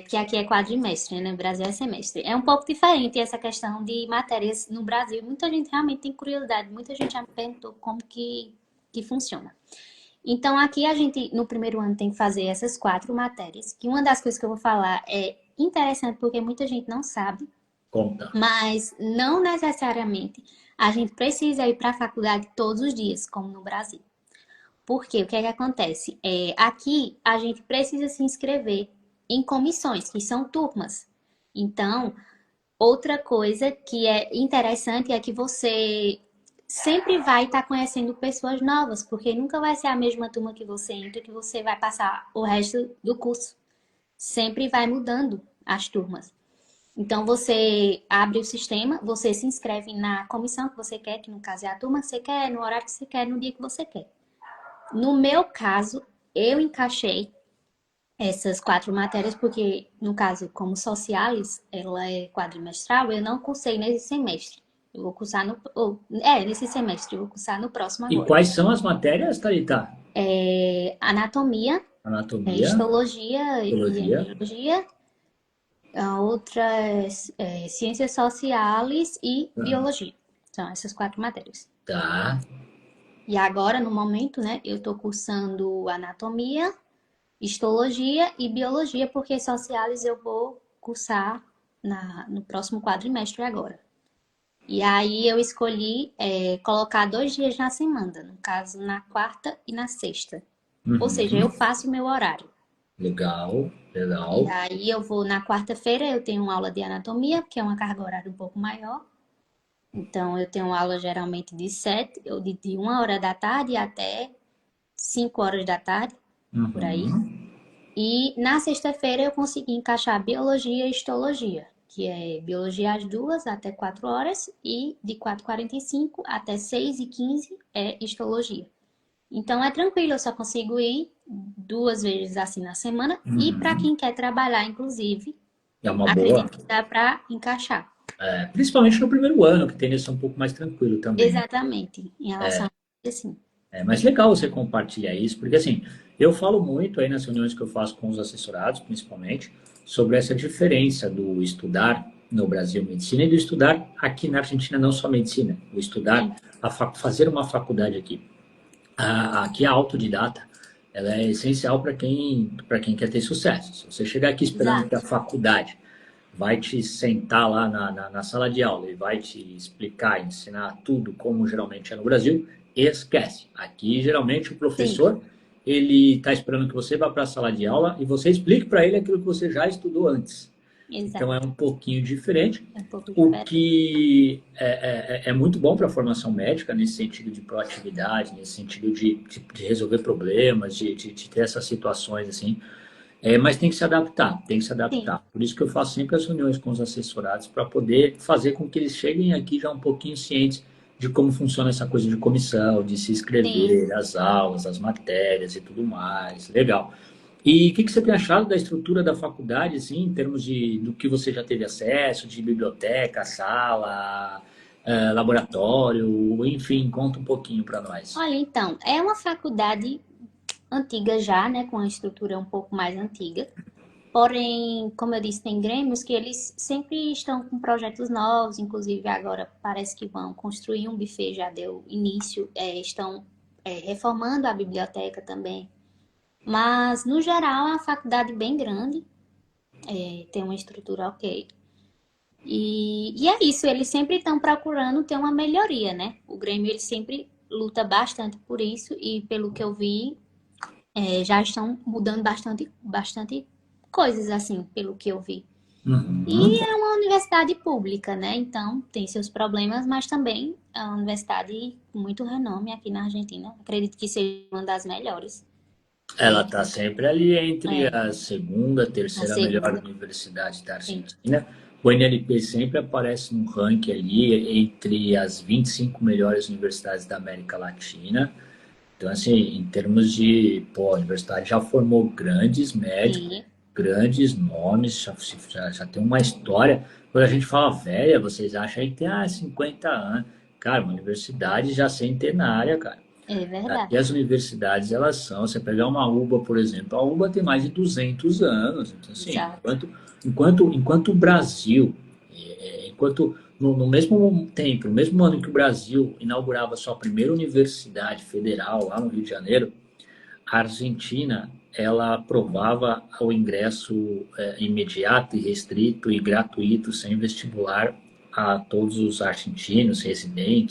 Porque aqui é quadrimestre, né? No Brasil é semestre. É um pouco diferente essa questão de matérias no Brasil. Muita gente realmente tem curiosidade, muita gente já me perguntou como que funciona. Então, aqui a gente, no primeiro ano, tem que fazer essas 4 matérias, que uma das coisas que eu vou falar é interessante porque muita gente não sabe, Conta. mas não necessariamente a gente precisa ir para a faculdade todos os dias, como no Brasil. Porque o que é que acontece? Aqui a gente precisa se inscrever em comissões, que são turmas. Então, outra coisa que é interessante é que você sempre vai estar conhecendo pessoas novas, porque nunca vai ser a mesma turma que você entra que você vai passar o resto do curso. Sempre vai mudando as turmas. Então você abre o sistema, você se inscreve na comissão que você quer, que no caso é a turma que você quer, no horário que você quer, no dia que você quer. No meu caso, eu encaixei essas 4 matérias, porque, no caso, como Sociales, ela é quadrimestral, eu não cursei nesse semestre. Eu vou cursar nesse semestre, eu vou cursar no próximo E agora. quais são as matérias, Thalita? Anatomia, Anatomia, histologia e biologia. emiologia, a outra ciências sociais e Ah, biologia. São essas 4 matérias. tá. E agora, no momento, né, eu estou cursando anatomia, histologia e biologia, porque sociais eu vou cursar no próximo quadrimestre agora. E aí eu escolhi colocar 2 dias na semana, no caso na quarta e na sexta. Ou seja, eu Uhum. faço o meu horário. Legal, E legal. aí eu vou na quarta-feira, eu tenho uma aula de anatomia, que é uma carga horária um pouco maior. Então eu tenho aula geralmente de 7, ou de 1 hora da tarde até 5 horas da tarde, por aí. Uhum. E na sexta-feira eu consegui encaixar biologia e histologia, que é biologia às 2 até 4 horas e de 4h45 até 6h15 é histologia. Então é tranquilo, eu só consigo ir 2 vezes assim na semana e para Uhum. quem quer trabalhar, inclusive, É uma boa. acredito que dá para encaixar. Principalmente no primeiro ano, que tende a ser um pouco mais tranquilo também, né? Exatamente, em relação a assim. Mas legal você compartilhar isso, porque assim, eu falo muito aí nas reuniões que eu faço com os assessorados, principalmente, sobre essa diferença do estudar no Brasil medicina e do estudar aqui na Argentina, não só medicina, o estudar, Sim, fazer uma faculdade aqui. Aqui a autodidata, ela é essencial para quem quer ter sucesso. Se você chegar aqui esperando que a exato. faculdade vai te sentar lá na sala de aula e vai te explicar, ensinar tudo como geralmente é no Brasil, esquece. Aqui, geralmente, o Sim, professor, ele está esperando que você vá para a sala de aula e você explique para ele aquilo que você já estudou antes. Então, é exato. um pouquinho diferente, É um pouco o diferente. que é muito bom para a formação médica, nesse sentido de proatividade, nesse sentido de resolver problemas, de ter essas situações assim. Mas tem que se adaptar, tem que se Sim, adaptar. Por isso que eu faço sempre as reuniões com os assessorados para poder fazer com que eles cheguem aqui já um pouquinho cientes de como funciona essa coisa de comissão, de se sim. inscrever, as aulas, as matérias e tudo mais. Legal. E o que você tem achado da estrutura da faculdade, assim, em termos do que você já teve acesso, de biblioteca, sala, laboratório, enfim, conta um pouquinho para nós. Olha, então, é uma faculdade antiga já, né, com a estrutura um pouco mais antiga. Porém, como eu disse, tem grêmios que eles sempre estão com projetos novos, inclusive agora parece que vão construir um buffet, já deu início, estão reformando a biblioteca também. Mas, no geral, é uma faculdade bem grande, tem uma estrutura ok. E é isso, eles sempre estão procurando ter uma melhoria, né? O Grêmio, ele sempre luta bastante por isso e pelo que eu vi, já estão mudando bastante coisas, assim, pelo que eu vi. Uhum. E é uma universidade pública, né? Então tem seus problemas, mas também é uma universidade com muito renome aqui na Argentina. Acredito que seja uma das melhores. Ela está sempre ali entre É, a segunda, a terceira melhor segunda. universidade da Sim, Argentina. O NLP sempre aparece no ranking ali entre as 25 melhores universidades da América Latina. Então, assim, em termos de, pô, a universidade já formou grandes médicos, sim, grandes nomes, já tem uma história. Quando a gente fala velha, vocês acham aí que tem 50 anos. Cara, uma universidade já centenária, cara. é E verdade. as universidades, elas são, você pegar uma UBA, por exemplo, a UBA tem mais de 200 anos. Então, assim, Exato. enquanto o Brasil, no mesmo tempo, no mesmo ano que o Brasil inaugurava sua primeira universidade federal lá no Rio de Janeiro, a Argentina, ela aprovava o ingresso imediato e restrito e gratuito, sem vestibular, a todos os argentinos,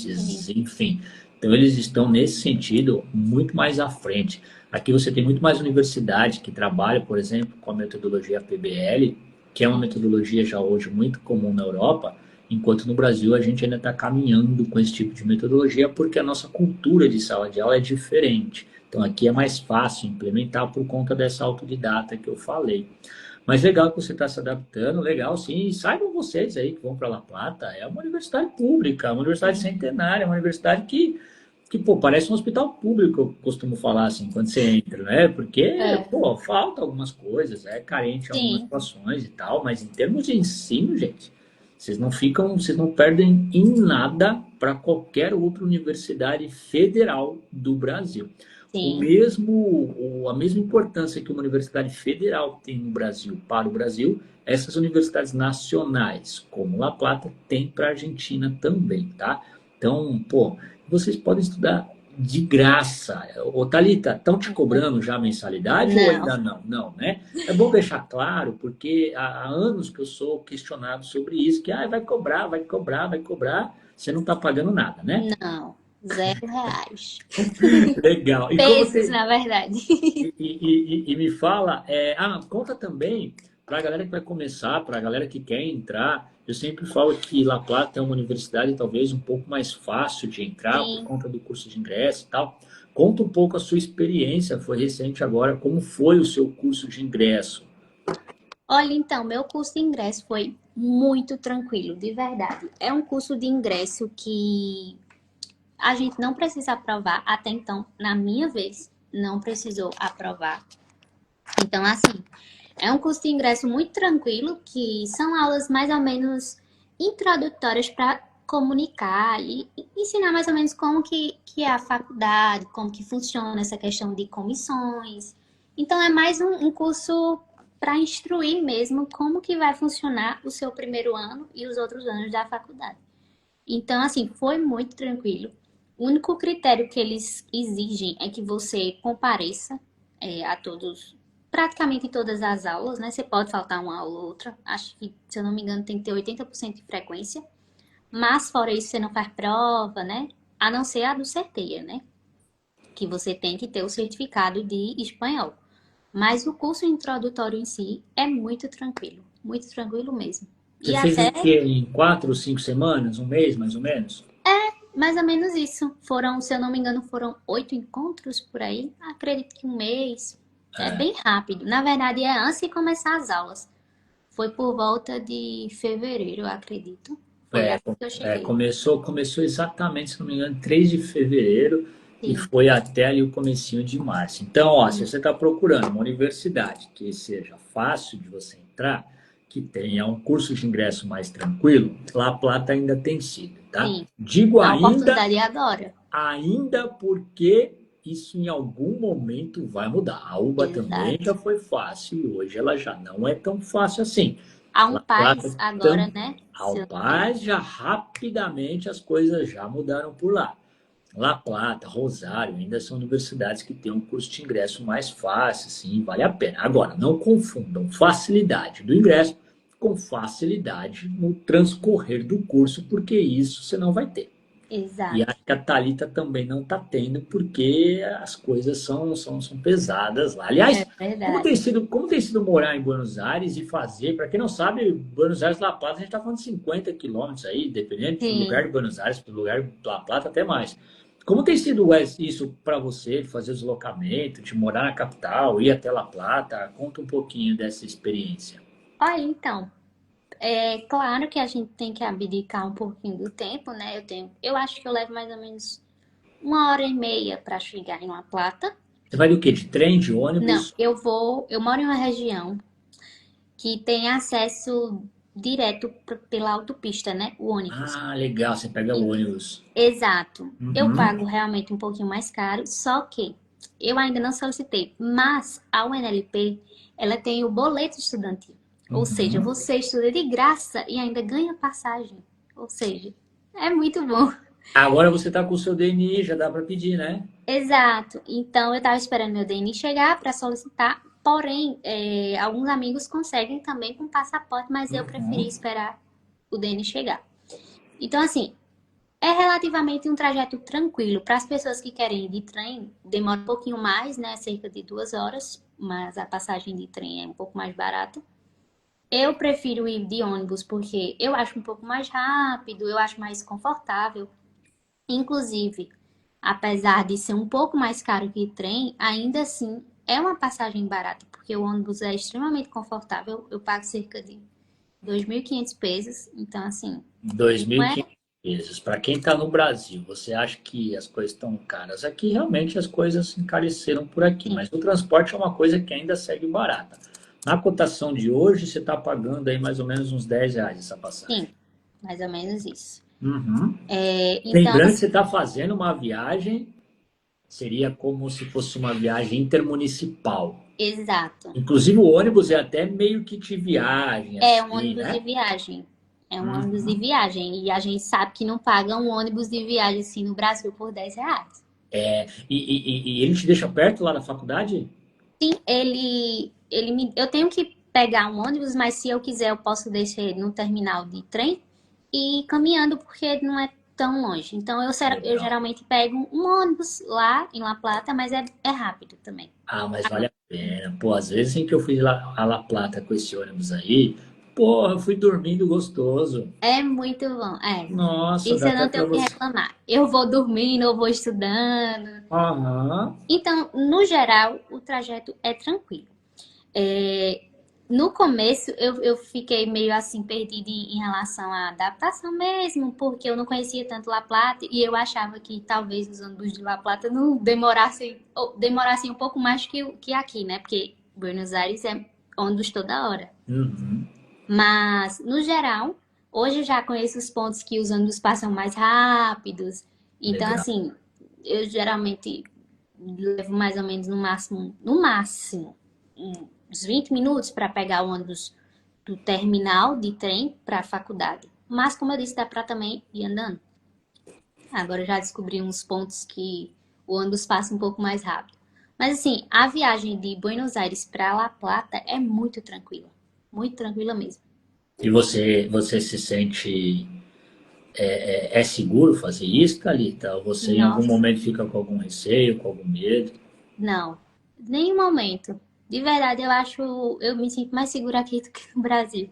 Sim, residentes, enfim. Então, eles estão, nesse sentido, muito mais à frente. Aqui você tem muito mais universidade que trabalha, por exemplo, com a metodologia PBL, que é uma sim, metodologia já hoje muito comum na Europa, enquanto no Brasil a gente ainda está caminhando com esse tipo de metodologia porque a nossa cultura de sala de aula é diferente. Então aqui é mais fácil implementar por conta dessa autodidata que eu falei. Mas legal que você está se adaptando, legal sim. E saibam vocês aí que vão para La Plata, é uma universidade pública, uma universidade sim. centenária, uma universidade que pô, parece um hospital público, eu costumo falar assim, quando você entra, né? Porque, É, pô, falta algumas coisas, é carente em algumas sim, situações e tal, mas em termos de ensino, gente, vocês não perdem em nada para qualquer outra universidade federal do Brasil. sim, A mesma importância que uma universidade federal tem no Brasil para o Brasil, essas universidades nacionais, como La Plata, tem para a Argentina também, tá? Então, pô, vocês podem estudar de graça. Ô, Thalita, estão te cobrando já a mensalidade ou não, ainda não? Não, né? É bom deixar claro, porque há anos que eu sou questionado sobre isso, que vai cobrar, vai cobrar, vai cobrar, você não está pagando nada, né? não. R$ 0. Legal. E como Pesos, tem, na verdade. e me fala, conta também para a galera que vai começar, para a galera que quer entrar. Eu sempre falo que La Plata é uma universidade talvez um pouco mais fácil de entrar por Sim. conta do curso de ingresso e tal. Conta um pouco a sua experiência, foi recente agora, como foi o seu curso de ingresso? Olha, então, meu curso de ingresso foi muito tranquilo, de verdade. É um curso de ingresso que a gente não precisa aprovar, até então, na minha vez, não precisou aprovar. Então, assim, é um curso de ingresso muito tranquilo, que são aulas mais ou menos introdutórias para comunicar e ensinar mais ou menos como que é a faculdade, como que funciona essa questão de comissões. Então, é mais um curso para instruir mesmo como que vai funcionar o seu primeiro ano e os outros anos da faculdade. Então, assim, foi muito tranquilo. O único critério que eles exigem é que você compareça a todos, praticamente todas as aulas, né? Você pode faltar uma aula ou outra. Acho que, se eu não me engano, tem que ter 80% de frequência. Mas, fora isso, você não faz prova, né? A não ser a do CETEA, né? Que você tem que ter o certificado de espanhol. Mas o curso introdutório em si é muito tranquilo mesmo. Você E fez até o quê? Em 4 ou 5 semanas? Um mês, mais ou menos? mais ou menos isso. Foram, se eu não me engano, foram 8 encontros por aí. Acredito que um mês. É bem rápido. Na verdade, é antes de começar as aulas. Foi por volta de fevereiro, eu acredito. Foi É, assim que eu cheguei. começou exatamente, se não me engano, 3 de fevereiro e Sim. foi até ali o comecinho de março. Então, ó, se Hum, você está procurando uma universidade que seja fácil de você entrar, que tenha um curso de ingresso mais tranquilo, La Plata ainda tem sido, tá? sim. Digo É uma ainda, oportunidade agora. ainda porque isso em algum momento vai mudar. A UBA também Exato. já foi fácil e hoje ela já não é tão fácil assim. Há um La Plata paz agora, tam, né? Se ao eu não me engano. paz, já rapidamente as coisas já mudaram por lá. La Plata, Rosário, ainda são universidades que têm um curso de ingresso mais fácil, sim, vale a pena. Agora, não confundam facilidade do ingresso com facilidade no transcorrer do curso, porque isso você não vai ter. E Exato. acho que a Thalita também não está tendo, porque as coisas são pesadas lá. É Aliás, verdade. como tem sido morar em Buenos Aires e fazer, para quem não sabe, Buenos Aires La Plata, a gente está falando de 50 quilômetros aí, dependendo do lugar Sim. de Buenos Aires, do lugar de La Plata, até mais. Como tem sido isso para você, fazer o deslocamento, de morar na capital, ir até La Plata? Conta um pouquinho dessa experiência. Olha, então, é claro que a gente tem que abdicar um pouquinho do tempo, né? Eu acho que eu levo mais ou menos 1 hora e meia para chegar em La Plata. Você vai do quê? De trem, de Não, ônibus? eu moro em uma região que tem acesso direto pela autopista, né? O ônibus. Ah, legal, você pega o E- ônibus. Exato. Eu Uhum. pago realmente um pouquinho mais caro, só que eu ainda não solicitei. Mas a UNLP, ela tem o boleto estudantil. Ou seja, Uhum. você estuda de graça e ainda ganha passagem. Ou seja, é muito bom. Agora você tá com o seu DNI, já dá para pedir, né? Exato. Então eu estava esperando meu DNI chegar para solicitar. Porém, alguns amigos conseguem também com passaporte, mas eu preferi Uhum. esperar o DNI chegar. Então, assim, é relativamente um trajeto tranquilo. Para as pessoas que querem ir de trem, demora um pouquinho mais, né? Cerca de 2 horas, mas a passagem de trem é um pouco mais barata. Eu prefiro ir de ônibus porque eu acho um pouco mais rápido, eu acho mais confortável. Inclusive, apesar de ser um pouco mais caro que trem, ainda assim é uma passagem barata, porque o ônibus é extremamente confortável. Eu pago cerca de 2.500 pesos, então assim, não é 2.500 pesos. Para quem está no Brasil, você acha que as coisas estão caras? Aqui realmente as coisas encareceram por aqui, sim, mas o transporte é uma coisa que ainda segue barata. Na cotação de hoje, você está pagando aí mais ou menos uns R$ 10 essa passagem. sim, mais ou menos isso. Uhum. Então, Lembrando que você assim, está fazendo uma viagem, seria como se fosse uma viagem intermunicipal. exato. Inclusive o ônibus é até meio que de viagem, É um assim, ônibus de né? viagem. É um ônibus de Uhum. viagem. E a gente sabe que não paga um ônibus de viagem assim no Brasil por R$ 10. E ele te deixa perto lá da faculdade? Sim, eu tenho que pegar um ônibus, mas se eu quiser, eu posso deixar ele no terminal de trem e ir caminhando, porque não é tão longe. Então, eu Legal. geralmente pego um ônibus lá em La Plata, mas é rápido também. Ah, mas vale a pena. Pô, às vezes em que eu fui lá a La Plata com esse ônibus aí, porra, eu fui dormindo gostoso. É muito bom. É. Nossa, Isso dá eu até não pra tenho o que você. reclamar. Eu vou dormindo, eu vou estudando. Aham. Então, no geral, o trajeto é tranquilo. É, no começo, eu fiquei meio assim perdida em relação à adaptação mesmo, porque eu não conhecia tanto La Plata e eu achava que talvez os ônibus de La Plata não demorassem, ou demorassem um pouco mais que aqui, né? Porque Buenos Aires é ônibus toda hora. Uhum. Mas, no geral, hoje eu já conheço os pontos que os ônibus passam mais rápidos. Então, Legal. assim, eu geralmente levo mais ou menos no máximo, uns 20 minutos para pegar o ônibus do terminal de trem para a faculdade. Mas, como eu disse, dá para também ir andando. Agora eu já descobri uns pontos que o ônibus passa um pouco mais rápido. Mas, assim, a viagem de Buenos Aires para La Plata é muito tranquila. Muito tranquila mesmo. E você se sente é seguro fazer isso, Thalita? Ou você em algum Nossa, momento fica com algum receio, com algum medo? não. Nenhum momento. De verdade, eu me sinto mais segura aqui do que no Brasil.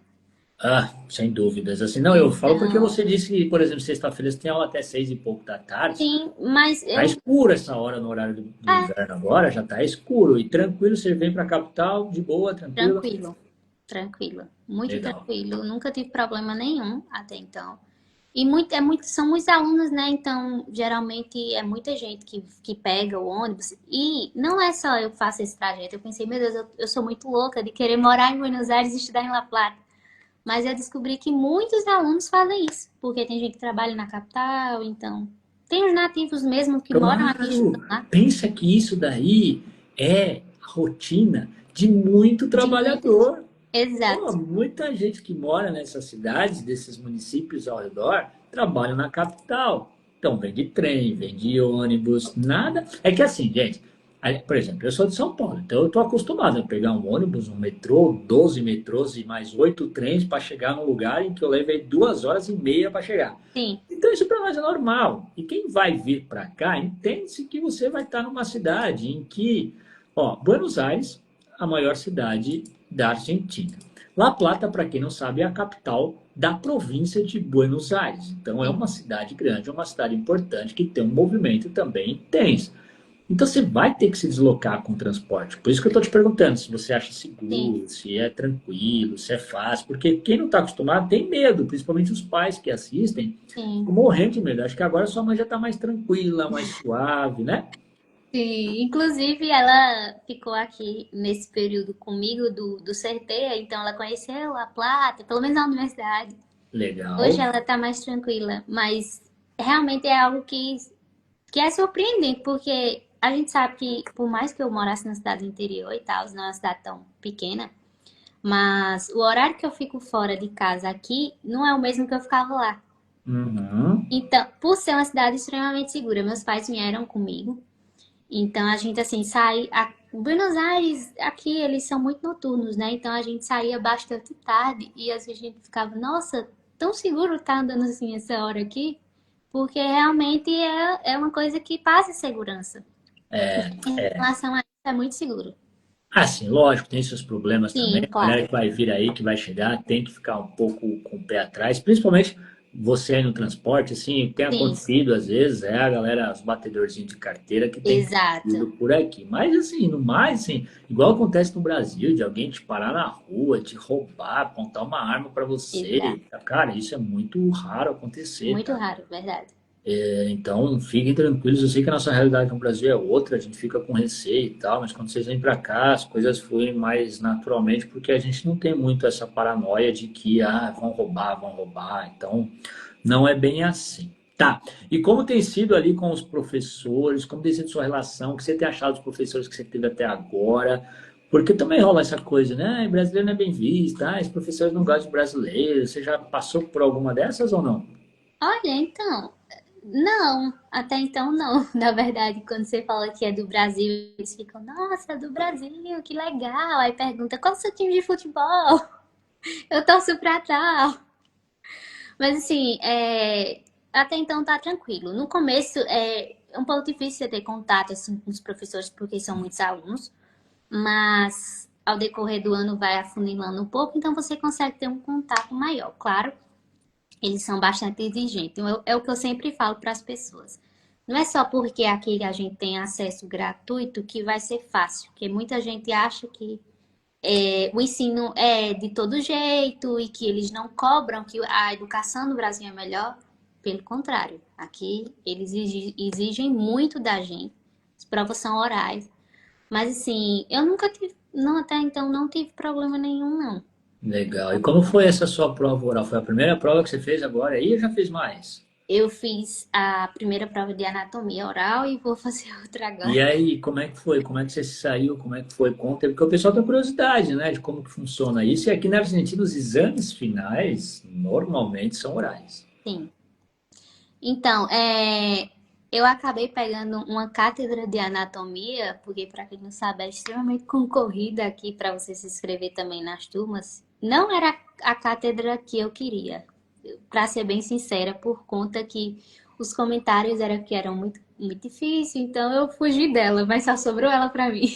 Ah, sem dúvidas. Assim, não, eu falo porque Então, você disse que, por exemplo, sexta-feira você tem aula até 6 e pouco da tarde. sim, mas Tá eu. escuro essa hora no horário do É, inverno agora, já tá escuro. E tranquilo, você vem pra capital, de boa, tranquilo. tranquilo, tranquilo. Muito Legal. tranquilo. Nunca tive problema nenhum até então. E são muitos alunos, né? Então, geralmente é muita gente que pega o ônibus. E não é só eu que faço esse trajeto. Eu pensei, meu Deus, eu sou muito louca de querer morar em Buenos Aires e estudar em La Plata. Mas eu descobri que muitos alunos fazem isso, porque tem gente que trabalha na capital, então tem os nativos mesmo que moram aqui e estudam Claro! lá, Pensa que isso daí é a rotina de muito de muitos. trabalhador. Pô, Exato, muita gente que mora nessas cidades, desses municípios ao redor, trabalha na capital. Então, vem de trem, vem de ônibus, nada. É que assim, gente, Aí, por exemplo, eu sou de São Paulo, então eu estou acostumado a pegar um ônibus, um metrô, 12 metrôs e mais 8 trens para chegar num lugar em que eu levei 2 horas e meia para chegar. Sim, Então isso para nós é normal. E quem vai vir para cá, entende-se que você vai estar numa cidade em que, ó, Buenos Aires, a maior cidade da Argentina. La Plata, para quem não sabe, é a capital da província de Buenos Aires. Então é sim, uma cidade grande, é uma cidade importante que tem um movimento também intenso. Então você vai ter que se deslocar com transporte. Por isso que eu estou te perguntando se você acha sim, seguro, se é tranquilo, se é fácil. Porque quem não está acostumado tem medo, principalmente os pais que assistem, sim. morrendo de medo. Acho que agora sua mãe já está mais tranquila, mais suave, né? Sim, inclusive ela ficou aqui nesse período comigo do CT, então ela conheceu a Plata, pelo menos na universidade. Hoje Legal. ela tá mais tranquila, mas realmente é algo que é surpreendente, porque a gente sabe que por mais que eu morasse na cidade do interior e tal, não é uma cidade tão pequena, mas o horário que eu fico fora de casa aqui não é o mesmo que eu ficava lá. Uhum. Então, por ser uma cidade extremamente segura, meus pais vieram comigo. Então a gente assim sai. Buenos Aires, aqui eles são muito noturnos, né? Então a gente saía bastante tarde e às vezes a gente ficava, nossa, tão seguro tá andando assim essa hora aqui, porque realmente é uma coisa que passa segurança. Em relação a isso, é muito seguro. Assim, lógico, tem seus problemas também. Sim, A galera claro. que vai vir aí, que vai chegar, tem que ficar um pouco com o pé atrás, principalmente você aí no transporte, assim, o que tem Sim, acontecido às vezes é a galera, os batedorzinhos de carteira que tem exato. ido por aqui. Mas assim, no mais, assim, igual acontece no Brasil, de alguém te parar na rua, te roubar, apontar uma arma para você. Exato. Cara, isso é muito raro acontecer, Muito tá? raro, verdade. Então, fiquem tranquilos. Eu sei que a nossa realidade no Brasil é outra, a gente fica com receio e tal, mas quando vocês vêm para cá, as coisas fluem mais naturalmente, porque a gente não tem muito essa paranoia de que vão roubar, vão roubar. Então, não é bem assim. Tá. E como tem sido ali com os professores? Como tem sido sua relação? O que você tem achado dos professores que você teve até agora? Porque também rola essa coisa, né? Brasileiro não é bem visto, os professores não gostam de brasileiro. Você já passou por alguma dessas ou não? Olha, então, não, até então não. Na verdade, quando você fala que é do Brasil, eles ficam, nossa, é do Brasil, que legal. Aí pergunta, qual é o seu time de futebol? Eu torço pra tal. Mas assim, até então tá tranquilo. No começo é um pouco difícil você ter contato assim, com os professores, porque são muitos alunos, mas ao decorrer do ano vai afunilando um pouco, então você consegue ter um contato maior. Claro, eles são bastante exigentes. Então, é o que eu sempre falo para as pessoas. Não é só porque aqui a gente tem acesso gratuito que vai ser fácil, porque muita gente acha que o ensino é de todo jeito e que eles não cobram, que a educação no Brasil é melhor. Pelo contrário, aqui eles exigem muito da gente. As provas são orais. Mas assim, eu nunca tive, não, até então não tive problema nenhum, não. Legal. E como foi essa sua prova oral? Foi a primeira prova que você fez agora aí ou já fez mais? Eu fiz a primeira prova de anatomia oral e vou fazer outra E agora. aí, como é que foi? Como é que você se saiu? Como é que foi? Conta, porque o pessoal tem curiosidade, né, de como que funciona isso. E aqui na Argentina, os exames finais normalmente são orais. Sim. Então, eu acabei pegando uma cátedra de anatomia, porque, para quem não sabe, é extremamente concorrida aqui para você se inscrever também nas turmas. Não era a cátedra que eu queria, para ser bem sincera, por conta que os comentários eram muito, muito difíceis, então eu fugi dela, mas só sobrou ela para mim.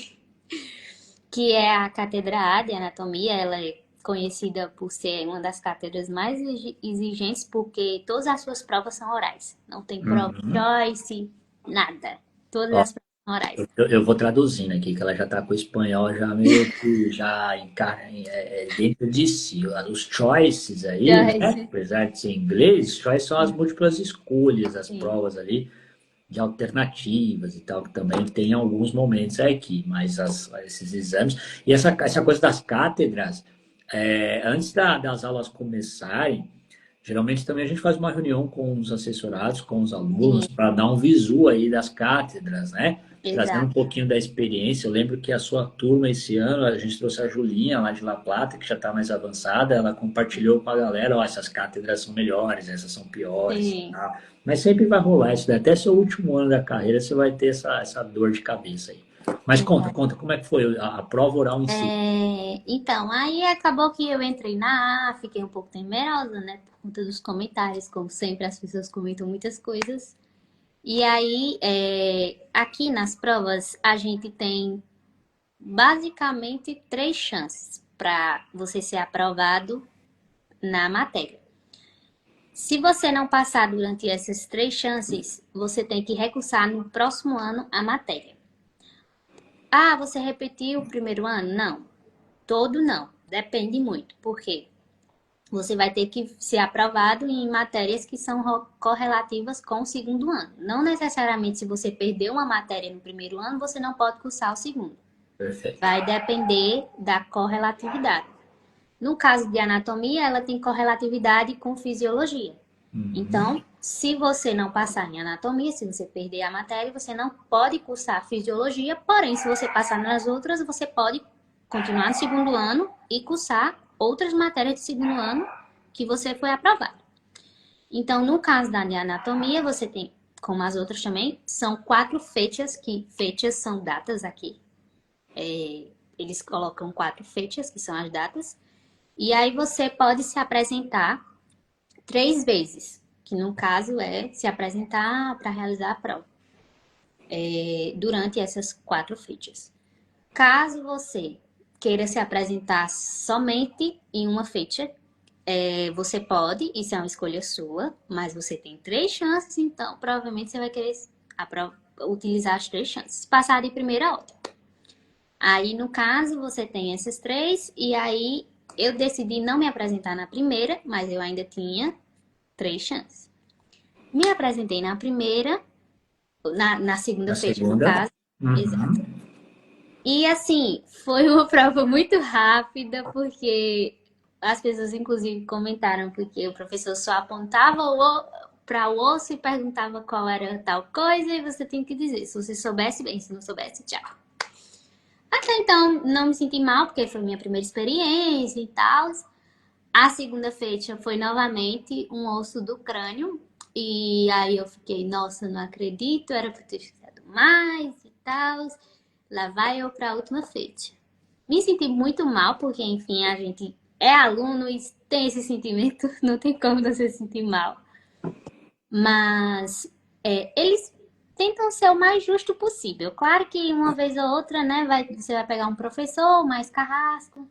Que é a Cátedra A de Anatomia. Ela é conhecida por ser uma das cátedras mais exigentes, porque todas as suas provas são orais. Não tem prova Uhum. choice, nada. Todas Ó, as provas são orais. eu vou traduzindo aqui, que ela já está com o espanhol já meio que já dentro de si. Os choices aí, né? Joyce. Apesar de ser em inglês, choices são as múltiplas escolhas, as Sim, provas ali de alternativas e tal, que também tem alguns momentos aqui, mas esses exames. E essa coisa das cátedras, antes das aulas começarem, geralmente também a gente faz uma reunião com os assessorados, com os alunos, sim, para dar um visu aí das cátedras, né? Trazendo um exato. pouquinho da experiência. Eu lembro que a sua turma esse ano, a gente trouxe a Julinha lá de La Plata, que já está mais avançada, ela compartilhou com a galera, ó, essas cátedras são melhores, essas são piores, Sim, tá? Mas sempre vai rolar isso, daí. Até seu último ano da carreira você vai ter essa dor de cabeça aí. Mas conta, como é que foi a prova oral em si? Então, aí acabou que eu entrei na A, fiquei um pouco temerosa, né? Por conta dos comentários, como sempre, as pessoas comentam muitas coisas. E aí, aqui nas provas, a gente tem basicamente três chances para você ser aprovado na matéria. Se você não passar durante essas três chances, você tem que recursar no próximo ano a matéria. Ah, você repetiu o primeiro ano? Não. Todo não. Depende muito. Por quê? Você vai ter que ser aprovado em matérias que são correlativas com o segundo ano. Não necessariamente se você perdeu uma matéria no primeiro ano, você não pode cursar o segundo. Perfeito. Vai depender da correlatividade. No caso de anatomia, ela tem correlatividade com fisiologia. Uhum. Então, se você não passar em anatomia, se você perder a matéria, você não pode cursar fisiologia, porém, se você passar nas outras, você pode continuar no segundo ano e cursar outras matérias de segundo ano que você foi aprovado. Então, no caso da anatomia, você tem, como as outras também, são 4 fechas, que fechas são datas aqui. Eles colocam 4 fechas, que são as datas, e aí você pode se apresentar 3 vezes, que no caso é se apresentar para realizar a prova, durante essas 4 fechas. Caso você queira se apresentar somente em uma feature, você pode, isso é uma escolha sua, mas você tem 3 chances, então provavelmente você vai querer utilizar as 3 chances. Se passar de primeira, ótimo. Aí, no caso, você tem essas 3, e aí eu decidi não me apresentar na primeira, mas eu ainda tinha 3 chances. Me apresentei na primeira, na segunda Na feature, no segunda? caso. Exato. Uhum. E assim, foi uma prova muito rápida, porque as pessoas inclusive comentaram porque o professor só apontava para o osso e perguntava qual era tal coisa, e você tem que dizer. Se você soubesse, bem, se não soubesse, tchau. Até então, não me senti mal, porque foi minha primeira experiência e tal. A segunda feature foi novamente um osso do crânio. E aí eu fiquei, nossa, não acredito, era pra ter estudado mais e tal. Lá vai eu pra última feature. Me senti muito mal, porque, enfim, a gente é aluno e tem esse sentimento, não tem como não se sentir mal. Mas eles tentam ser o mais justo possível. Claro que uma vez ou outra, né, você vai pegar um professor mais carrasco.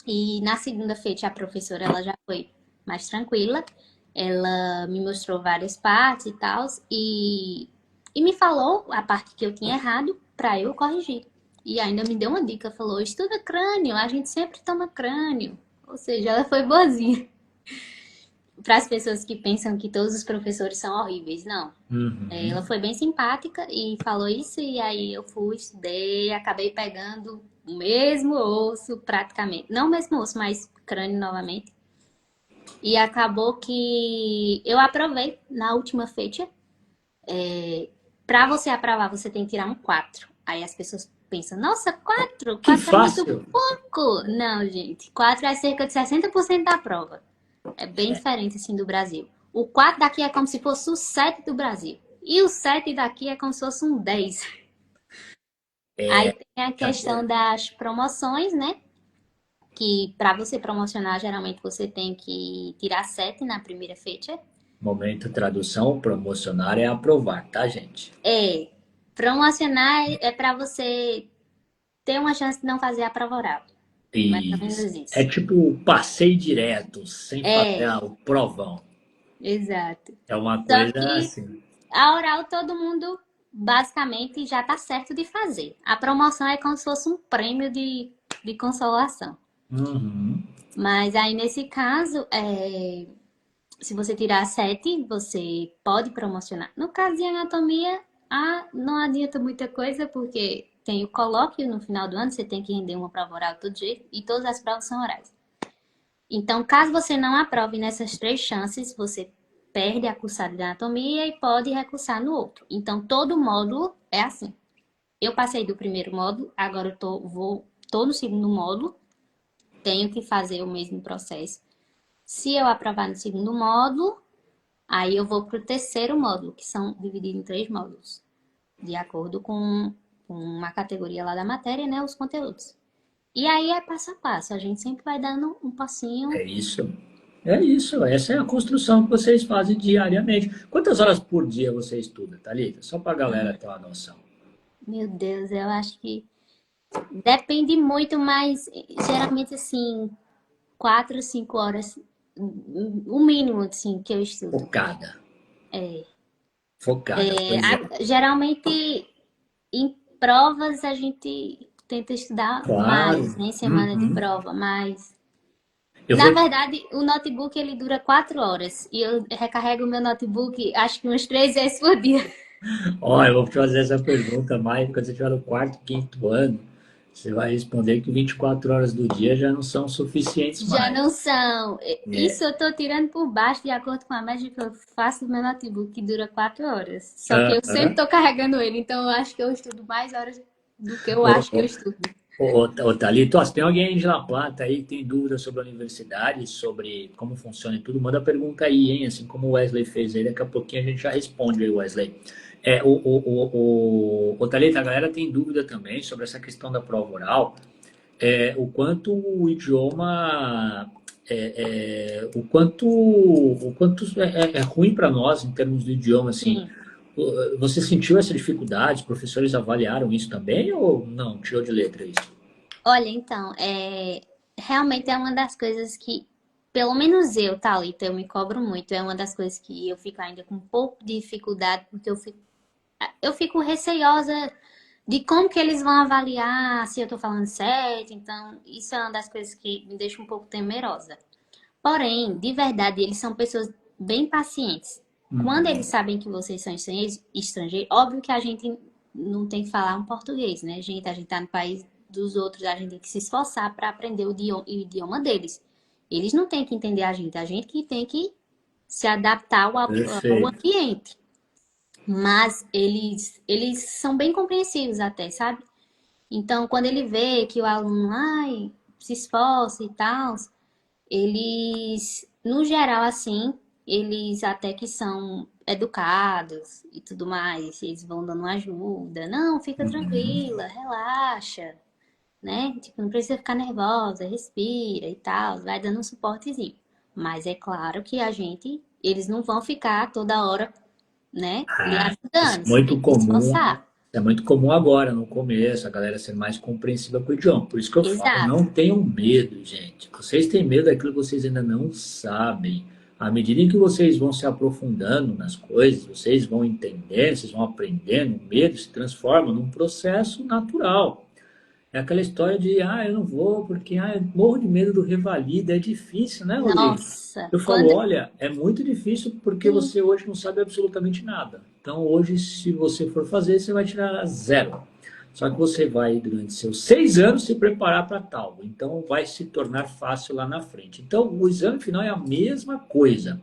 E na segunda feita a professora ela já foi mais tranquila. Ela me mostrou várias partes e tal. E me falou a parte que eu tinha errado para eu corrigir. E ainda me deu uma dica, falou, estuda crânio, a gente sempre toma crânio. Ou seja, ela foi boazinha. Para as pessoas que pensam que todos os professores são horríveis, não. Ela Uhum. foi bem simpática e falou isso, e aí eu fui, estudei, acabei pegando o mesmo osso praticamente. Não o mesmo osso, mas crânio novamente. E acabou que eu aprovei na última feature. Para você aprovar, você tem que tirar um 4. Aí as pessoas pensam, nossa, 4? Que 4 é muito fácil! pouco. Não, gente, 4 é cerca de 60% da prova. É bem diferente assim do Brasil. O 4 daqui é como se fosse o 7 do Brasil. E o 7 daqui é como se fosse um 10. Aí tem a questão Brincadeira. das promoções, né? Que para você promocionar, geralmente você tem que tirar 7 na primeira feature. Momento tradução, promocionar é aprovar, tá, gente? Promocionar é para você ter uma chance de não fazer a prova oral. Mais ou Isso. menos É isso. tipo passei direto, sem fazer É, o provão. exato. É uma Só coisa que assim. a oral todo mundo basicamente já tá certo de fazer. A promoção é como se fosse um prêmio de consolação. Uhum. Mas aí nesse caso, se você tirar 7, você pode promocionar. No caso de anatomia, não adianta muita coisa, porque tem o colóquio no final do ano, você tem que render uma prova oral todo jeito, e todas as provas são orais. Então, caso você não aprove nessas 3 chances, você perde a cursada de anatomia e pode recursar no outro. Então, todo módulo é assim. Eu passei do primeiro módulo, agora eu tô no segundo módulo, tenho que fazer o mesmo processo. Se eu aprovar no segundo módulo, aí eu vou para o terceiro módulo, que são divididos em 3 módulos, de acordo com com uma categoria lá da matéria, né? Os conteúdos. E aí é passo a passo, a gente sempre vai dando um passinho. É isso. É isso. Essa é a construção que vocês fazem diariamente. Quantas horas por dia você estuda, Thalita? Só para a galera ter uma noção. Meu Deus, eu acho que depende muito, mas geralmente assim, 4, 5 horas, o mínimo assim que eu estudo. Focada. É, Focada, pois é. geralmente em provas a gente tenta estudar mais, Claro. né, em semana de Uhum. prova, mas Eu na vou, verdade o notebook ele dura 4 horas e eu recarrego o meu notebook acho que umas 3 vezes por dia. ó, eu vou te fazer essa pergunta mais quando você estiver no quarto, quinto ano. Você vai responder que 24 horas do dia já não são suficientes Já mais. não são. É. Isso eu tô tirando por baixo de acordo com a média que eu faço do meu notebook, que dura 4 horas. Só que eu sempre Aham. tô carregando ele, então eu acho que eu estudo mais horas do que eu Ô, acho que eu ô, estudo. ô, Thalita, ó, se tem alguém aí de La Plata aí que tem dúvidas sobre a universidade, sobre como funciona e tudo, manda pergunta aí, hein? Assim como o Wesley fez aí, daqui a pouquinho a gente já responde aí, Wesley. Ô, Thalita, a galera tem dúvida também sobre essa questão da prova oral, o quanto o idioma, o quanto é ruim para nós em termos do idioma, assim. Sim. Você sentiu essa dificuldade? Os professores avaliaram isso também ou não? Tirou de letra isso? Olha, então, realmente é uma das coisas que, pelo menos eu, Thalita, eu me cobro muito. É uma das coisas que eu fico ainda com um pouco de dificuldade, porque eu fico receiosa de como que eles vão avaliar se eu tô falando certo. Então, isso é uma das coisas que me deixa um pouco temerosa. Porém, de verdade, eles são pessoas bem pacientes. Quando eles Uhum. sabem que vocês são estrangeiros, óbvio que a gente não tem que falar um português, né, gente? A gente tá no país dos outros, a gente tem que se esforçar para aprender o idioma deles. Eles não têm que entender a gente que tem que se adaptar ao Perfeito. ambiente. Mas eles são bem compreensivos até, sabe? Então, quando ele vê que o aluno, ai, se esforça e tal, eles, no geral, assim, eles até que são educados e tudo mais, eles vão dando ajuda. Não, fica Uhum. tranquila, relaxa, né? Tipo, não precisa ficar nervosa, respira e tal, vai dando um suportezinho. Mas é claro que eles não vão ficar toda hora, né, lhe Isso ajudando, é você tem muito que se comum. esforçar. É muito comum agora, no começo, a galera ser mais compreensiva com o idioma. Por isso que eu falo, Exato. não tenham medo, gente. Vocês têm medo daquilo que vocês ainda não sabem. À medida em que vocês vão se aprofundando nas coisas, vocês vão entendendo, vocês vão aprendendo, o medo se transforma num processo natural. É aquela história de, eu não vou porque eu morro de medo do revalida. É difícil, né, Rodrigo? Nossa, Eu falo, quando. olha, é muito difícil porque Sim, você hoje não sabe absolutamente nada. Então, hoje, se você for fazer, você vai tirar zero. Só que você vai, durante seus 6 anos, se preparar para tal. Então, vai se tornar fácil lá na frente. Então, o exame final é a mesma coisa.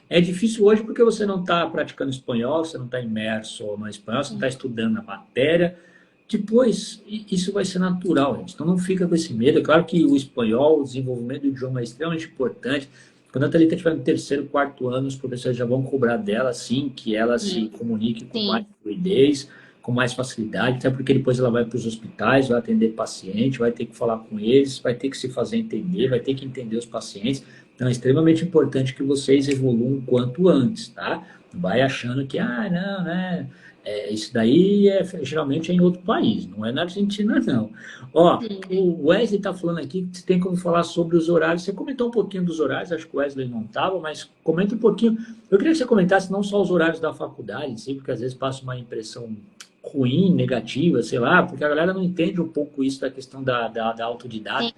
É difícil hoje porque você não está praticando espanhol, você não está imerso no espanhol, você não está sim, estudando a matéria. Depois, isso vai ser natural, gente. Então não fica com esse medo. É claro que o espanhol, o desenvolvimento do idioma é extremamente importante. Quando a Thalita estiver no terceiro, quarto ano, os professores já vão cobrar dela, sim, que ela se sim, comunique com mais sim. fluidez, com mais facilidade, até porque depois ela vai para os hospitais, vai atender paciente, vai ter que falar com eles, vai ter que se fazer entender, vai ter que entender os pacientes. Então é extremamente importante que vocês evoluam o quanto antes, tá? Não vai achando que, não, né? Isso daí geralmente é em outro país, não é na Argentina, não. Ó, Sim. o Wesley está falando aqui que você tem como falar sobre os horários. Você comentou um pouquinho dos horários, acho que o Wesley não estava, mas comenta um pouquinho. Eu queria que você comentasse não só os horários da faculdade, em si, porque às vezes passa uma impressão ruim, negativa, sei lá, porque a galera não entende um pouco isso da questão da autodidata,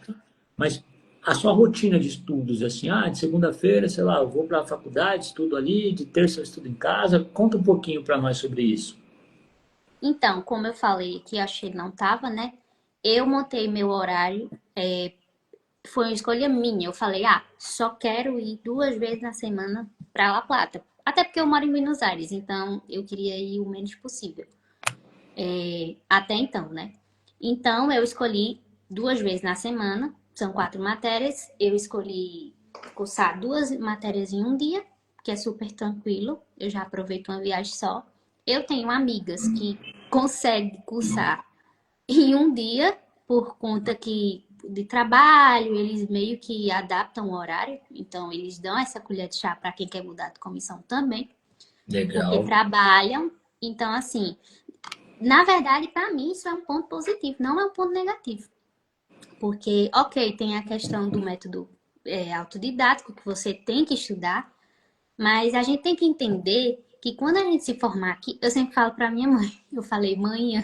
mas a sua rotina de estudos, assim, de segunda-feira, sei lá, eu vou para a faculdade, estudo ali, de terça eu estudo em casa. Conta um pouquinho para nós sobre isso. Então, como eu falei que achei que não tava, né? Eu montei meu horário, foi uma escolha minha. Eu falei, só quero ir 2 vezes na semana pra La Plata. Até porque eu moro em Buenos Aires, então eu queria ir o menos possível. Até então, né? Então, eu escolhi 2 vezes na semana, são 4 matérias. Eu escolhi cursar 2 matérias em um dia, que é super tranquilo. Eu já aproveito uma viagem só. Eu tenho amigas que conseguem cursar. em um dia, por conta que de trabalho, eles meio que adaptam o horário, então eles dão essa colher de chá para quem quer mudar de comissão também, porque Legal. trabalham. Então, assim, na verdade, para mim, isso é um ponto positivo, não é um ponto negativo. Porque, ok, tem a questão do método autodidático, que você tem que estudar, mas a gente tem que entender que quando a gente se formar aqui, eu sempre falo para minha mãe, eu falei, mãe,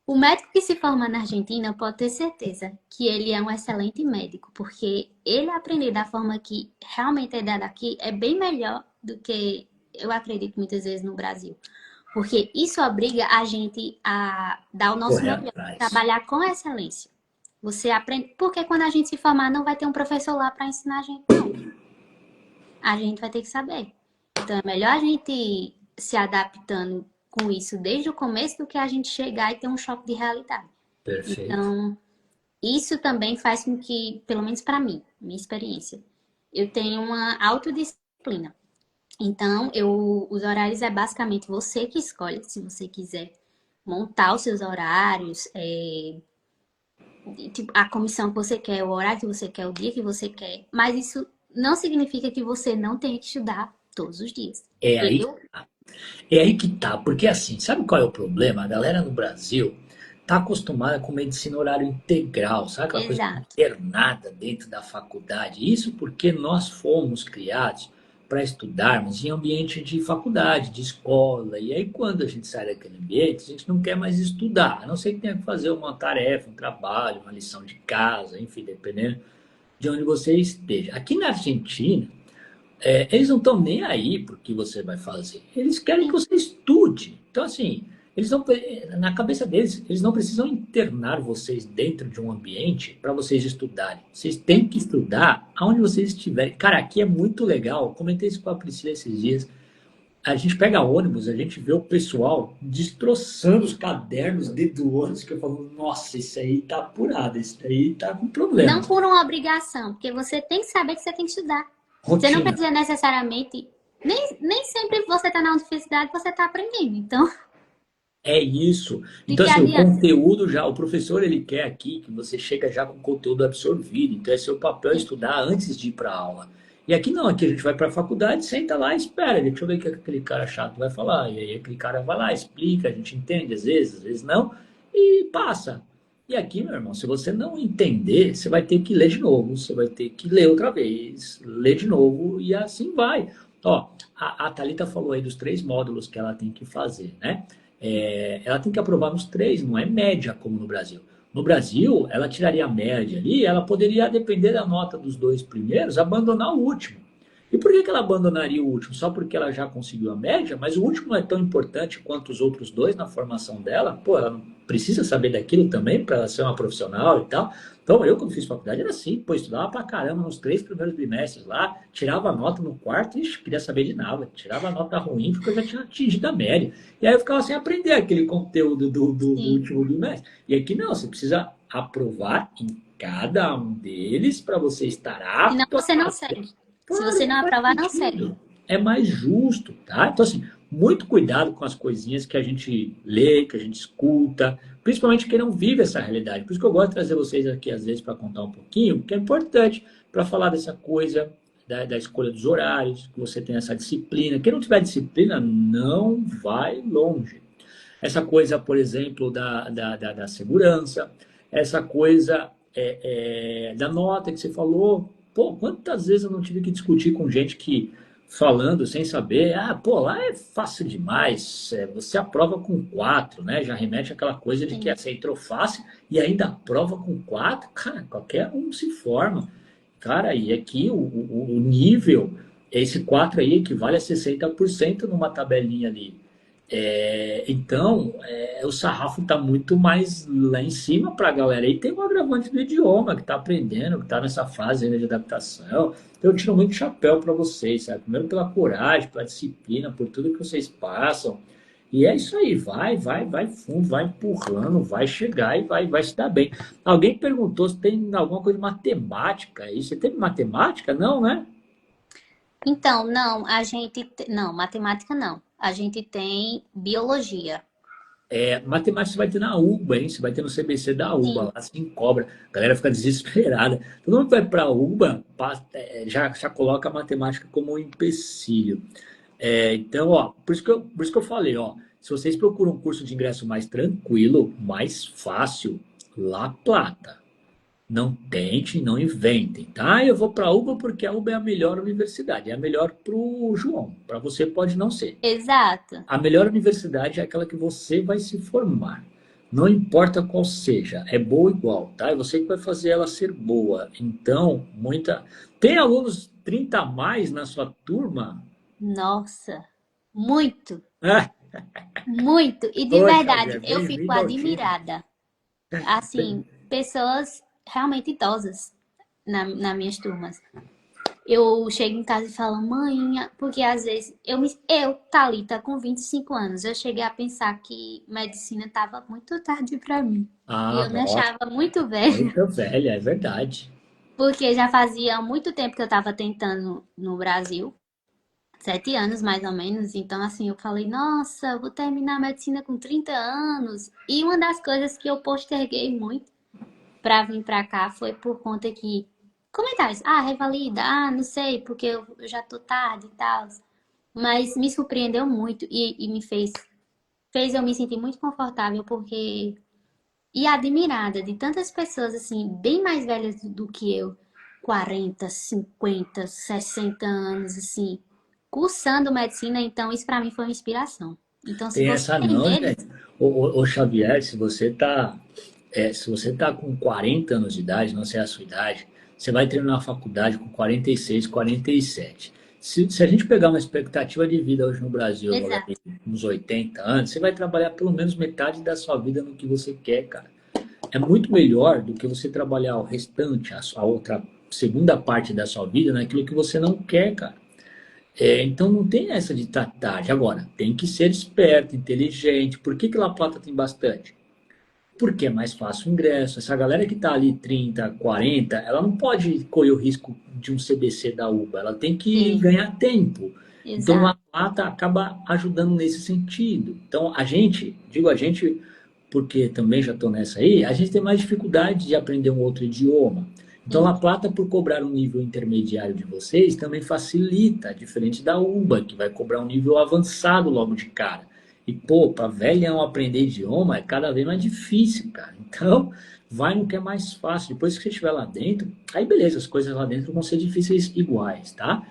o médico que se forma na Argentina pode ter certeza que ele é um excelente médico, porque ele aprender da forma que realmente é dada aqui é bem melhor do que eu acredito muitas vezes no Brasil. Porque isso obriga a gente a dar o nosso Correr melhor, atrás. trabalhar com excelência. Você aprende, porque quando a gente se formar não vai ter um professor lá para ensinar a gente, não. A gente vai ter que saber. Então é melhor a gente se adaptando com isso desde o começo do que a gente chegar e ter um choque de realidade. Perfeito. Então, isso também faz com que, pelo menos para mim, minha experiência, eu tenha uma autodisciplina. Então, os horários é basicamente você que escolhe, se você quiser montar os seus horários, tipo, a comissão que você quer, o horário que você quer, o dia que você quer. Mas isso não significa que você não tenha que estudar todos os dias. É aí, Eu, é aí que tá, porque assim, sabe qual é o problema? A galera no Brasil tá acostumada com medicina horário integral, sabe aquela coisa exato. internada dentro da faculdade? Isso porque nós fomos criados para estudarmos em ambiente de faculdade, de escola, e aí quando a gente sai daquele ambiente, a gente não quer mais estudar, a não ser que tenha que fazer uma tarefa, um trabalho, uma lição de casa, enfim, dependendo de onde você esteja. Aqui na Argentina, eles não estão nem aí para o que você vai fazer. Eles querem que Sim. você estude. Então, assim, eles não, na cabeça deles, eles não precisam internar vocês dentro de um ambiente para vocês estudarem. Vocês têm que estudar aonde vocês estiverem. Cara, aqui é muito legal. Comentei isso com a Priscila esses dias. A gente pega ônibus, a gente vê o pessoal destroçando os cadernos dentro do ônibus, que eu falo, nossa, isso aí tá apurado, isso aí tá com problema. Não por uma obrigação, porque você tem que saber que você tem que estudar. Você não Rotina. precisa necessariamente. Nem sempre você está na universidade, você está aprendendo. Então, É isso. de Então, que assim, o adianta? conteúdo já, o professor ele quer aqui que você chega já com o conteúdo absorvido. Então, é seu papel estudar antes de ir para a aula. E aqui não, aqui a gente vai para a faculdade, senta lá e espera. Deixa eu ver o que aquele cara chato vai falar. E aí aquele cara vai lá, explica, a gente entende às vezes não, e passa. E aqui, meu irmão, se você não entender, você vai ter que ler de novo, você vai ter que ler outra vez, ler de novo, e assim vai. Ó, a Thalita falou aí dos 3 módulos que ela tem que fazer, né? Ela tem que aprovar nos 3, não é média como no Brasil. No Brasil, ela tiraria a média ali, ela poderia, depender da nota dos 2 primeiros, abandonar o último. E por que que ela abandonaria o último? Só porque ela já conseguiu a média, mas o último não é tão importante quanto os outros 2 na formação dela. Pô, ela não precisa saber daquilo também para ela ser uma profissional e tal. Então, eu, quando fiz faculdade, era assim, pô, estudava pra caramba nos 3 primeiros bimestres lá, tirava a nota no quarto, e queria saber de nada, tirava a nota ruim porque eu já tinha atingido a média. E aí eu ficava sem aprender aquele conteúdo do Sim. último bimestre. E aqui não, você precisa aprovar em cada um deles para você estar Senão apto a você não fazer. segue. Se Claro, você não não faz aprovar, não segue. sentido. É mais justo, tá? Então, assim, muito cuidado com as coisinhas que a gente lê, que a gente escuta, principalmente quem não vive essa realidade. Por isso que eu gosto de trazer vocês aqui, às vezes, para contar um pouquinho, porque é importante para falar dessa coisa da escolha dos horários, que você tem essa disciplina. Quem não tiver disciplina não vai longe. Essa coisa, por exemplo, da segurança, essa coisa da nota que você falou. Pô, quantas vezes eu não tive que discutir com gente que, falando sem saber, pô, lá é fácil demais, você aprova com 4, né? Já remete àquela coisa de que Sim. você entrou fácil e ainda aprova com 4, cara, qualquer um se forma. Cara, e aqui o nível, esse 4 aí equivale a 60% numa tabelinha ali. Então, o sarrafo está muito mais lá em cima para a galera. E tem um agravante do idioma que está aprendendo, que está nessa fase ainda de adaptação. Então, eu tiro muito chapéu para vocês, sabe? Primeiro pela coragem, pela disciplina, por tudo que vocês passam. E é isso aí, vai fundo, vai empurrando, vai chegar e vai se dar bem. Alguém perguntou se tem alguma coisa de matemática aí. Você teve matemática? Não, né? Então, não, a gente. Não, matemática não. A gente tem biologia. Matemática você vai ter na UBA, hein? Você vai ter no CBC da UBA, lá Sim, assim cobra. A galera fica desesperada. Todo mundo que vai para a UBA já coloca a matemática como um empecilho. Então, ó, por isso que eu falei, ó, se vocês procuram um curso de ingresso mais tranquilo, mais fácil, La Plata. Não tentem, não inventem, tá? Eu vou para a UBA porque a UBA é a melhor universidade, é a melhor para o João. Para você pode não ser. exato. A melhor universidade é aquela que você vai se formar. Não importa qual seja, é boa igual, tá? É você que vai fazer ela ser boa. Então, tem alunos 30 a mais na sua turma? Nossa, muito, Ah, muito. E de ô verdade, Xavier, eu fico bem-vindo ao time. admirada. Assim, pessoas realmente idosas nas minhas turmas. Eu chego em casa e falo, mãe, porque às vezes Thalita, com 25 anos, eu cheguei a pensar que medicina estava muito tarde para mim. E Ah, eu me nossa, achava muito velha, muito velha, é verdade. porque já fazia muito tempo que eu estava tentando no Brasil, 7 anos mais ou menos. Então, assim, eu falei, nossa, eu vou terminar a medicina com 30 anos. E uma das coisas que eu posterguei muito para vir para cá foi por conta que comentários, revalida, não sei, porque eu já tô tarde e tal. Mas me surpreendeu muito e me fez eu me sentir muito confortável porque e admirada de tantas pessoas assim, bem mais velhas do que eu, 40, 50, 60 anos assim, cursando medicina, então isso para mim foi uma inspiração. Então, se Tem você essa tem não, medo, gente. Ô, Xavier, se você tá com 40 anos de idade, não sei a sua idade, você vai terminar a faculdade com 46, 47. Se a gente pegar uma expectativa de vida hoje no Brasil, agora exato. uns 80 anos, você vai trabalhar pelo menos metade da sua vida no que você quer, cara. É muito melhor do que você trabalhar o restante, a outra segunda parte da sua vida naquilo que você não quer, cara. Então não tem essa de tarde. Agora, tem que ser esperto, inteligente. Por que La Plata tem bastante? Porque é mais fácil o ingresso. Essa galera que está ali 30, 40, ela não pode correr o risco de um CBC da UBA. Ela tem que Sim, ganhar tempo. Então La exato. Plata acaba ajudando nesse sentido. Então a gente, digo a gente porque também já estou nessa aí, a gente tem mais dificuldade de aprender um outro idioma. Então, Sim, La Plata, por cobrar um nível intermediário de vocês, também facilita, diferente da UBA, que vai cobrar um nível avançado logo de cara. E, pô, para velhão aprender idioma é cada vez mais difícil, cara. Então, vai no que é mais fácil. Depois que você estiver lá dentro, aí beleza, as coisas lá dentro vão ser difíceis iguais, tá?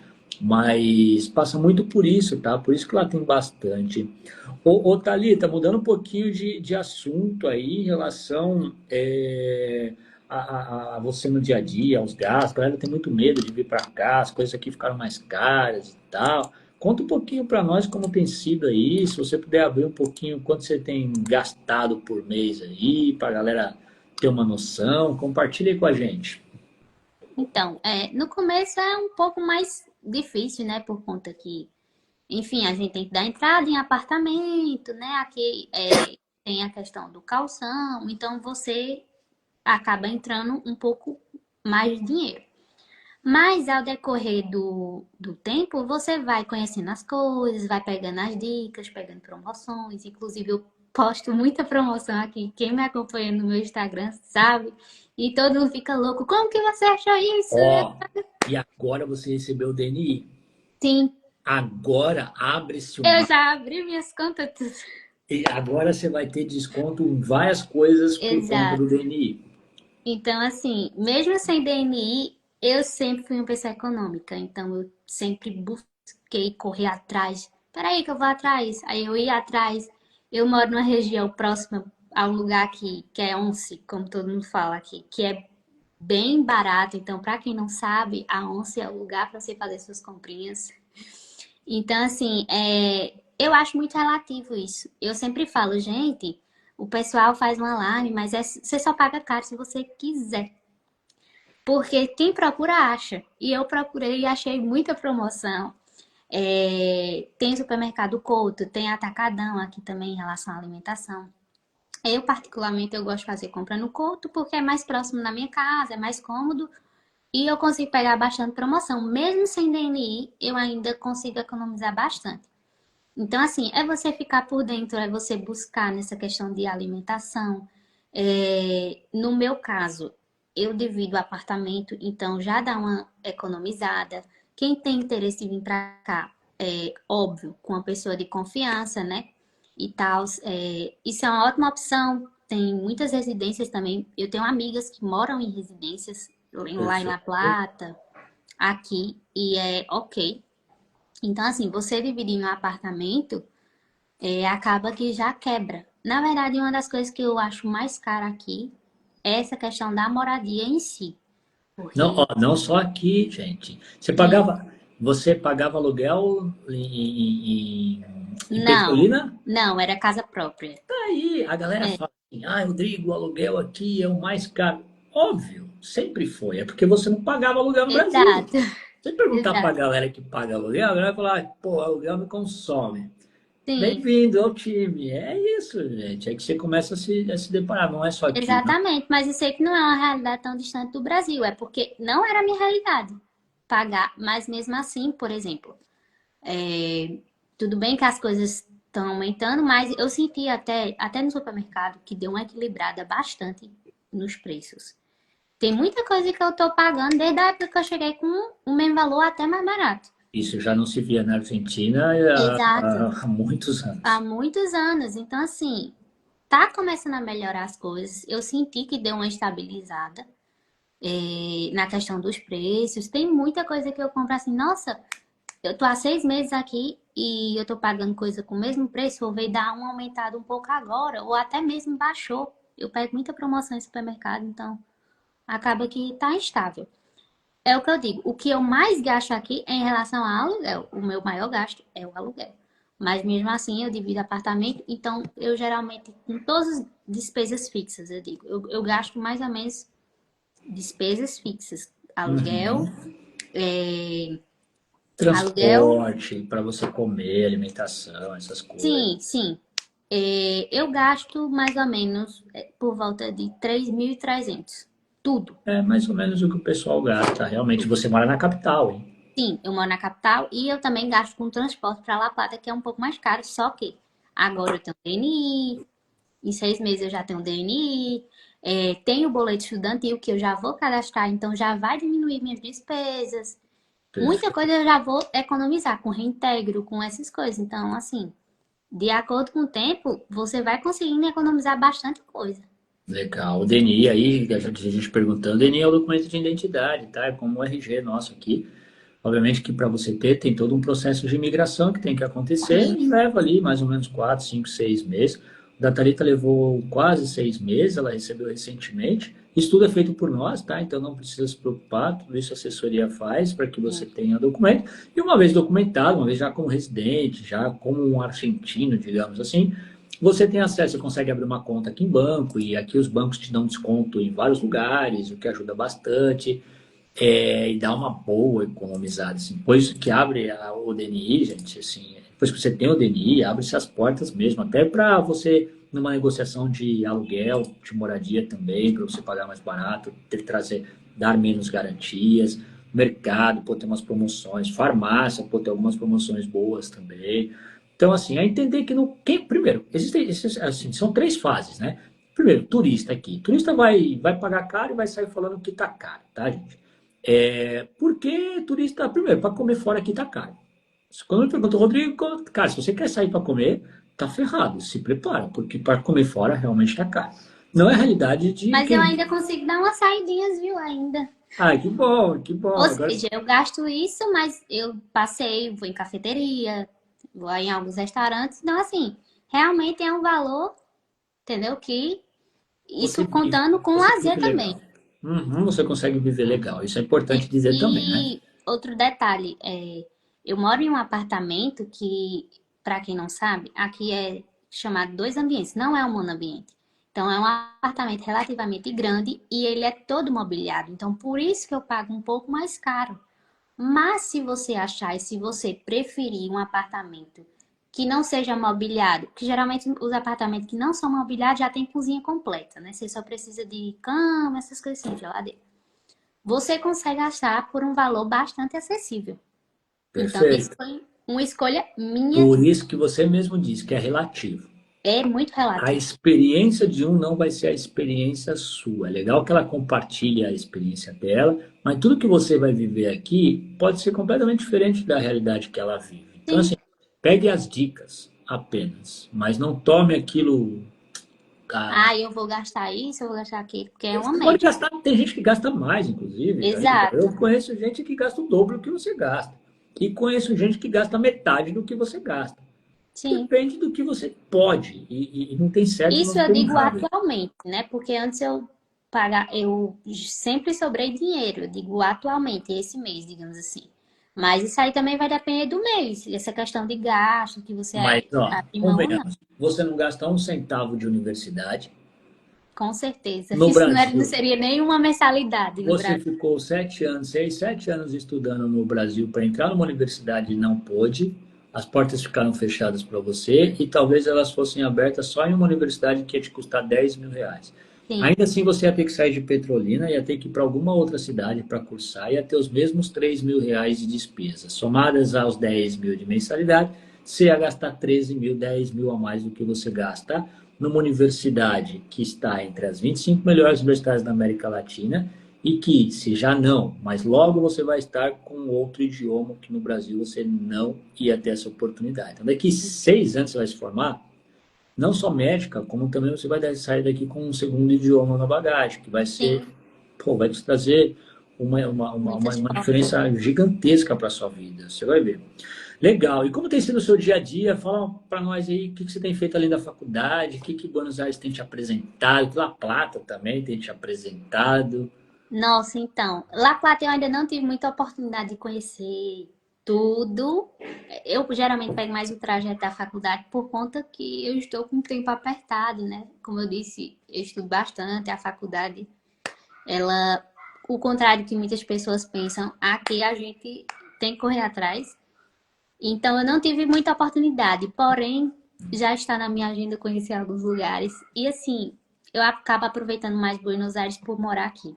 Mas passa muito por isso, tá? Por isso que lá tem bastante. Ô Thalita, mudando um pouquinho de assunto aí em relação a você no dia a dia, aos gastos. A galera tem muito medo de vir para cá, as coisas aqui ficaram mais caras e tal. Conta um pouquinho para nós como tem sido aí, se você puder abrir um pouquinho quanto você tem gastado por mês aí, para a galera ter uma noção. Compartilha aí com a gente. então, no começo é um pouco mais difícil, né? Por conta que, enfim, a gente tem que dar entrada em apartamento, né? Aqui tem a questão do calção, então você acaba entrando um pouco mais de dinheiro. Mas ao decorrer do tempo, você vai conhecendo as coisas, vai pegando as dicas, pegando promoções. Inclusive, eu posto muita promoção aqui. Quem me acompanha no meu Instagram sabe. E todo mundo fica louco. Como que você achou isso? Ó, e agora você recebeu o DNI. Sim, Agora abre-se eu uma. já abri minhas contas. Tudo. E agora você vai ter desconto em várias coisas por conta do Exato. DNI. Então, assim, mesmo sem DNI, eu sempre fui uma pessoa econômica. Então, eu sempre busquei correr atrás. Peraí, que eu vou atrás. Aí eu ia atrás. Eu moro numa região próxima a um lugar que é Once, como todo mundo fala aqui, que é bem barato. Então, para quem não sabe, a Once é o lugar para você fazer suas comprinhas. Então, assim, eu acho muito relativo isso. Eu sempre falo, gente, o pessoal faz um alarme, mas você só paga caro se você quiser. Porque quem procura acha. E eu procurei e achei muita promoção. Tem supermercado Couto, tem Atacadão aqui também em relação à alimentação. Eu, particularmente, eu gosto de fazer compra no Couto porque é mais próximo da minha casa, é mais cômodo e eu consigo pegar bastante promoção. Mesmo sem DNI, eu ainda consigo economizar bastante. Então, assim, é você ficar por dentro, é você buscar nessa questão de alimentação. No meu caso, eu divido o apartamento, então já dá uma economizada. Quem tem interesse em vir para cá, é óbvio, com uma pessoa de confiança, né? E tal, isso é uma ótima opção. Tem muitas residências também. Eu tenho amigas que moram em residências lá em La Perfeito. Plata, aqui, e é ok. Então, assim, você dividir em um apartamento acaba que já quebra. Na verdade, uma das coisas que eu acho mais cara aqui é essa questão da moradia em si. Não, ó, Porque, não só aqui, gente. sim, Você pagava aluguel em não, Petrolina? não, era casa própria. Aí a galera É, fala assim, ah, Rodrigo, o aluguel aqui é o mais caro. Óbvio, sempre foi. É porque você não pagava aluguel no Brasil. exato, Se você perguntar pra exato. galera que paga aluguel, a galera vai falar, pô, aluguel me consome. Sim, Bem-vindo ao time. É isso, gente. É que você começa a se deparar, não é só aqui, não. exatamente. Mas eu sei que não é uma realidade tão distante do Brasil. É porque não era a minha realidade pagar. Mas mesmo assim, por exemplo, é, tudo bem que as coisas estão aumentando, mas eu senti até no supermercado que deu uma equilibrada bastante nos preços. Tem muita coisa que eu tô pagando desde a época que eu cheguei com o mesmo valor até mais barato. Isso já não se via na Argentina Exato. há muitos Há anos. muitos anos. Então, assim, tá começando a melhorar as coisas. Eu senti que deu uma estabilizada na questão dos preços. Tem muita coisa que eu compro assim, nossa, eu tô há 6 meses aqui e eu tô pagando coisa com o mesmo preço, vou ver dar um aumentado um pouco agora, ou até mesmo baixou. Eu pego muita promoção em supermercado, então acaba que tá instável. É o que eu digo. O que eu mais gasto aqui é em relação ao aluguel. O meu maior gasto é o aluguel. Mas mesmo assim, eu divido apartamento, então eu geralmente, com todas as despesas fixas, eu digo, eu gasto mais ou menos despesas fixas. Aluguel, Uhum. é, aluguel, Transporte para você comer, alimentação, essas coisas. sim, sim. Eu gasto mais ou menos por volta de 3.300. Tudo. É mais ou menos o que o pessoal gasta. Realmente, Tudo. você mora na capital, hein? Sim, eu moro na capital e eu também gasto com transporte para La Plata, que é um pouco mais caro, só que agora eu tenho DNI, em 6 meses eu já tenho DNI, tenho o boleto estudantil que eu já vou cadastrar, então já vai diminuir minhas despesas. Muita Perfeito. coisa eu já vou economizar com reintegro, com essas coisas. Então, assim, de acordo com o tempo, você vai conseguindo economizar bastante coisa. Legal. O DNI aí, a gente perguntando, o DNI é o documento de identidade, tá? É como o RG nosso aqui. Obviamente que para você ter, tem todo um processo de imigração que tem que acontecer Sim, e leva ali mais ou menos 4, 5, 6 meses. O da Thalita levou quase 6 meses, ela recebeu recentemente. Isso tudo é feito por nós, tá? Então não precisa se preocupar, tudo isso a assessoria faz para que você sim, tenha documento. E uma vez documentado, uma vez já como residente, já como um argentino, digamos assim, você tem acesso, você consegue abrir uma conta aqui em banco, e aqui os bancos te dão desconto em vários lugares, o que ajuda bastante. E dá uma boa economizada, assim. Depois que abre o DNI, gente, assim, depois que você tem o DNI, abre-se as portas mesmo, até para você, numa negociação de aluguel, de moradia também, para você pagar mais barato, ter que trazer, dar menos garantias, mercado, pô, ter umas promoções, farmácia, pô, ter algumas promoções boas também. Então, assim, é entender que primeiro, existem, assim, são 3 fases, né? Primeiro, turista aqui. Turista vai pagar caro e vai sair falando que tá caro, tá, gente? Porque turista, primeiro, para comer fora aqui tá caro. Quando me perguntou, Rodrigo, cara, se você quer sair para comer, tá ferrado, se prepara, porque para comer fora realmente tá caro. Não é a realidade de mas eu quem. ainda consigo dar umas saidinhas, viu, ainda. Ah, que bom, que bom. Ou Agora, seja, eu gasto isso, mas eu passeio, vou em cafeteria, vou em alguns restaurantes. Então, assim, realmente é um valor, entendeu? Que você isso vive, contando com você lazer vive também. legal. Uhum, você consegue viver legal. Isso é importante E, dizer também, né? e outro detalhe, eu moro em um apartamento que, para quem não sabe, aqui é chamado dois ambientes, não é um monoambiente. Então, é um apartamento relativamente grande e ele é todo mobiliado. Então, por isso que eu pago um pouco mais caro. Mas se você achar e se você preferir um apartamento que não seja mobiliado, que geralmente os apartamentos que não são mobiliados já tem cozinha completa, né? Você só precisa de cama, essas coisas assim, geladeira. Você consegue achar por um valor bastante acessível. Então, esse Perfeito. foi. uma escolha minha, Por isso que você mesmo disse que é relativo. é muito A relativo. experiência de um não vai ser a experiência sua. É legal que ela compartilhe a experiência dela, mas tudo que você vai viver aqui pode ser completamente diferente da realidade que ela vive. Então, assim, Sim. pegue as dicas apenas, mas não tome aquilo. Ah, eu vou gastar isso, eu vou gastar aquilo, porque é uma Você pode média. gastar, tem gente que gasta mais, inclusive. Ainda. Exato. Eu conheço gente que gasta o dobro do que você gasta. E conheço gente que gasta metade do que você gasta. Sim. Depende do que você pode. E não tem certo e Isso não eu tem digo errado. atualmente, né? Porque antes eu sempre sobrei dinheiro, eu digo atualmente, esse mês, digamos assim. Mas isso aí também vai depender do mês, essa questão de gasto que você Mas, ó, abre mão ou não. convenhamos, você não gasta um centavo de universidade. Com certeza. No Isso não Brasil, seria nenhuma mensalidade no você Brasil. ficou 7 anos, 6, 7 anos estudando no Brasil para entrar numa universidade e não pôde. As portas ficaram fechadas para você e talvez elas fossem abertas só em uma universidade que ia te custar R$ 10.000. Sim, Ainda assim, você ia ter que sair de Petrolina, ia ter que ir para alguma outra cidade para cursar, ia ter os mesmos R$ 3.000 de despesa. Somadas aos 10 mil de mensalidade, você ia gastar 13 mil, 10 mil a mais do que você gasta numa universidade que está entre as 25 melhores universidades da América Latina e que, se já não, mas logo você vai estar com outro idioma que no Brasil você não ia ter essa oportunidade. Então, daqui 6 anos você vai se formar, não só médica, como também você vai sair daqui com um segundo idioma na bagagem, que vai ser, sim, pô, vai te trazer muitas uma formas. diferença gigantesca para a sua vida. Você vai ver. Legal. E como tem sido o seu dia a dia? Fala para nós aí o que você tem feito além da faculdade, o que Buenos Aires tem te apresentado, La Plata também tem te apresentado. Nossa, então, La Plata eu ainda não tive muita oportunidade de conhecer tudo. Eu geralmente pego mais o trajeto da faculdade por conta que eu estou com o tempo apertado, né? Como eu disse, eu estudo bastante, a faculdade, ela, o contrário que muitas pessoas pensam, aqui a gente tem que correr atrás. Então eu não tive muita oportunidade, porém já está na minha agenda conhecer alguns lugares. E assim, eu acabo aproveitando mais Buenos Aires por morar aqui.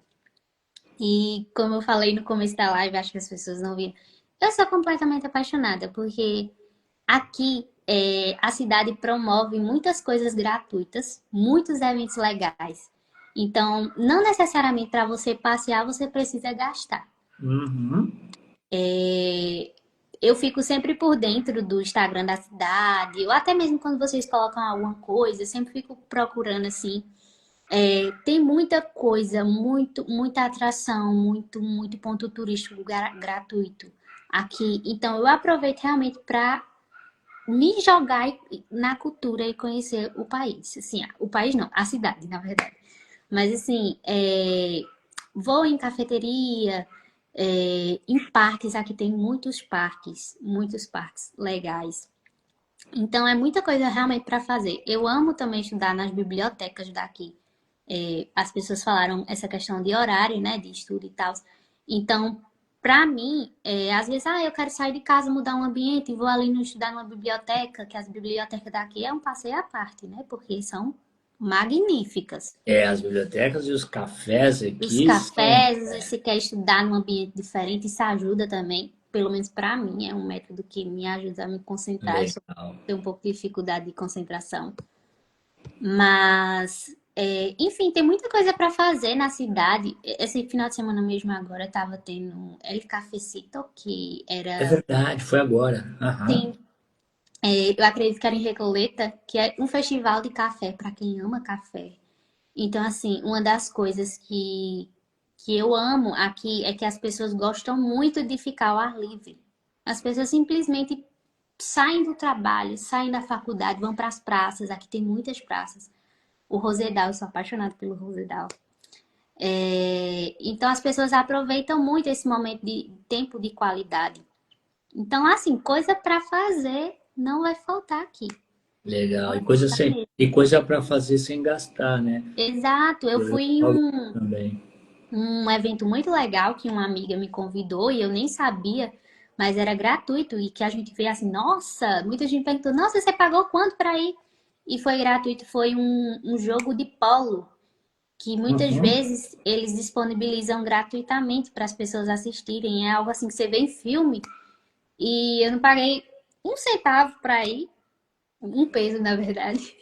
E como eu falei no começo da live, acho que as pessoas não viram. Eu sou completamente apaixonada, porque aqui a cidade promove muitas coisas gratuitas, muitos eventos legais. Então, não necessariamente para você passear você precisa gastar. Uhum. Eu fico sempre por dentro do Instagram da cidade, ou até mesmo quando vocês colocam alguma coisa, eu sempre fico procurando assim. Tem muita coisa, muita atração, muito ponto turístico gratuito aqui. Então eu aproveito realmente para me jogar na cultura e conhecer o país. Assim, o país não, a cidade, na verdade. Mas assim, vou em cafeteria, em parques, aqui tem muitos parques legais. Então é muita coisa realmente para fazer. Eu amo também estudar nas bibliotecas daqui. As pessoas falaram essa questão de horário, né, de estudo e tal. Então, para mim, às vezes, eu quero sair de casa, mudar um ambiente e vou ali no, estudar numa biblioteca, que as bibliotecas daqui é um passeio à parte, né, porque são magníficas. É, as bibliotecas e os cafés Os aqui são cafés, às vezes você quer estudar num ambiente diferente, isso ajuda também. Pelo menos para mim, é um método que me ajuda a me concentrar. Eu legal. tenho um pouco de dificuldade de concentração. Mas, enfim, tem muita coisa para fazer na cidade. Esse final de semana mesmo agora estava tendo El Cafecito, que É era, verdade, foi agora. Aham. sim, eu acredito que era em Recoleta, que é um festival de café para quem ama café. Então, assim, uma das coisas que eu amo aqui é que as pessoas gostam muito de ficar ao ar livre. As pessoas simplesmente saem do trabalho, saem da faculdade, vão para as praças. Aqui tem muitas praças. O Rosedal, eu sou apaixonada pelo Rosedal. Então as pessoas aproveitam muito esse momento de tempo de qualidade. Então, assim, coisa para fazer não vai faltar aqui. Não Legal. vai faltar mesmo. E coisa para fazer sem gastar, né? Exato, eu Eu fui em jogo também. um evento muito legal que uma amiga me convidou e eu nem sabia, mas era gratuito e que a gente vê assim, nossa, muita gente perguntou, nossa, você pagou quanto para ir? E foi gratuito, foi um jogo de polo que muitas Uhum. vezes eles disponibilizam gratuitamente para as pessoas assistirem. É algo assim que você vê em filme e eu não paguei. um centavo para ir, um peso, na verdade,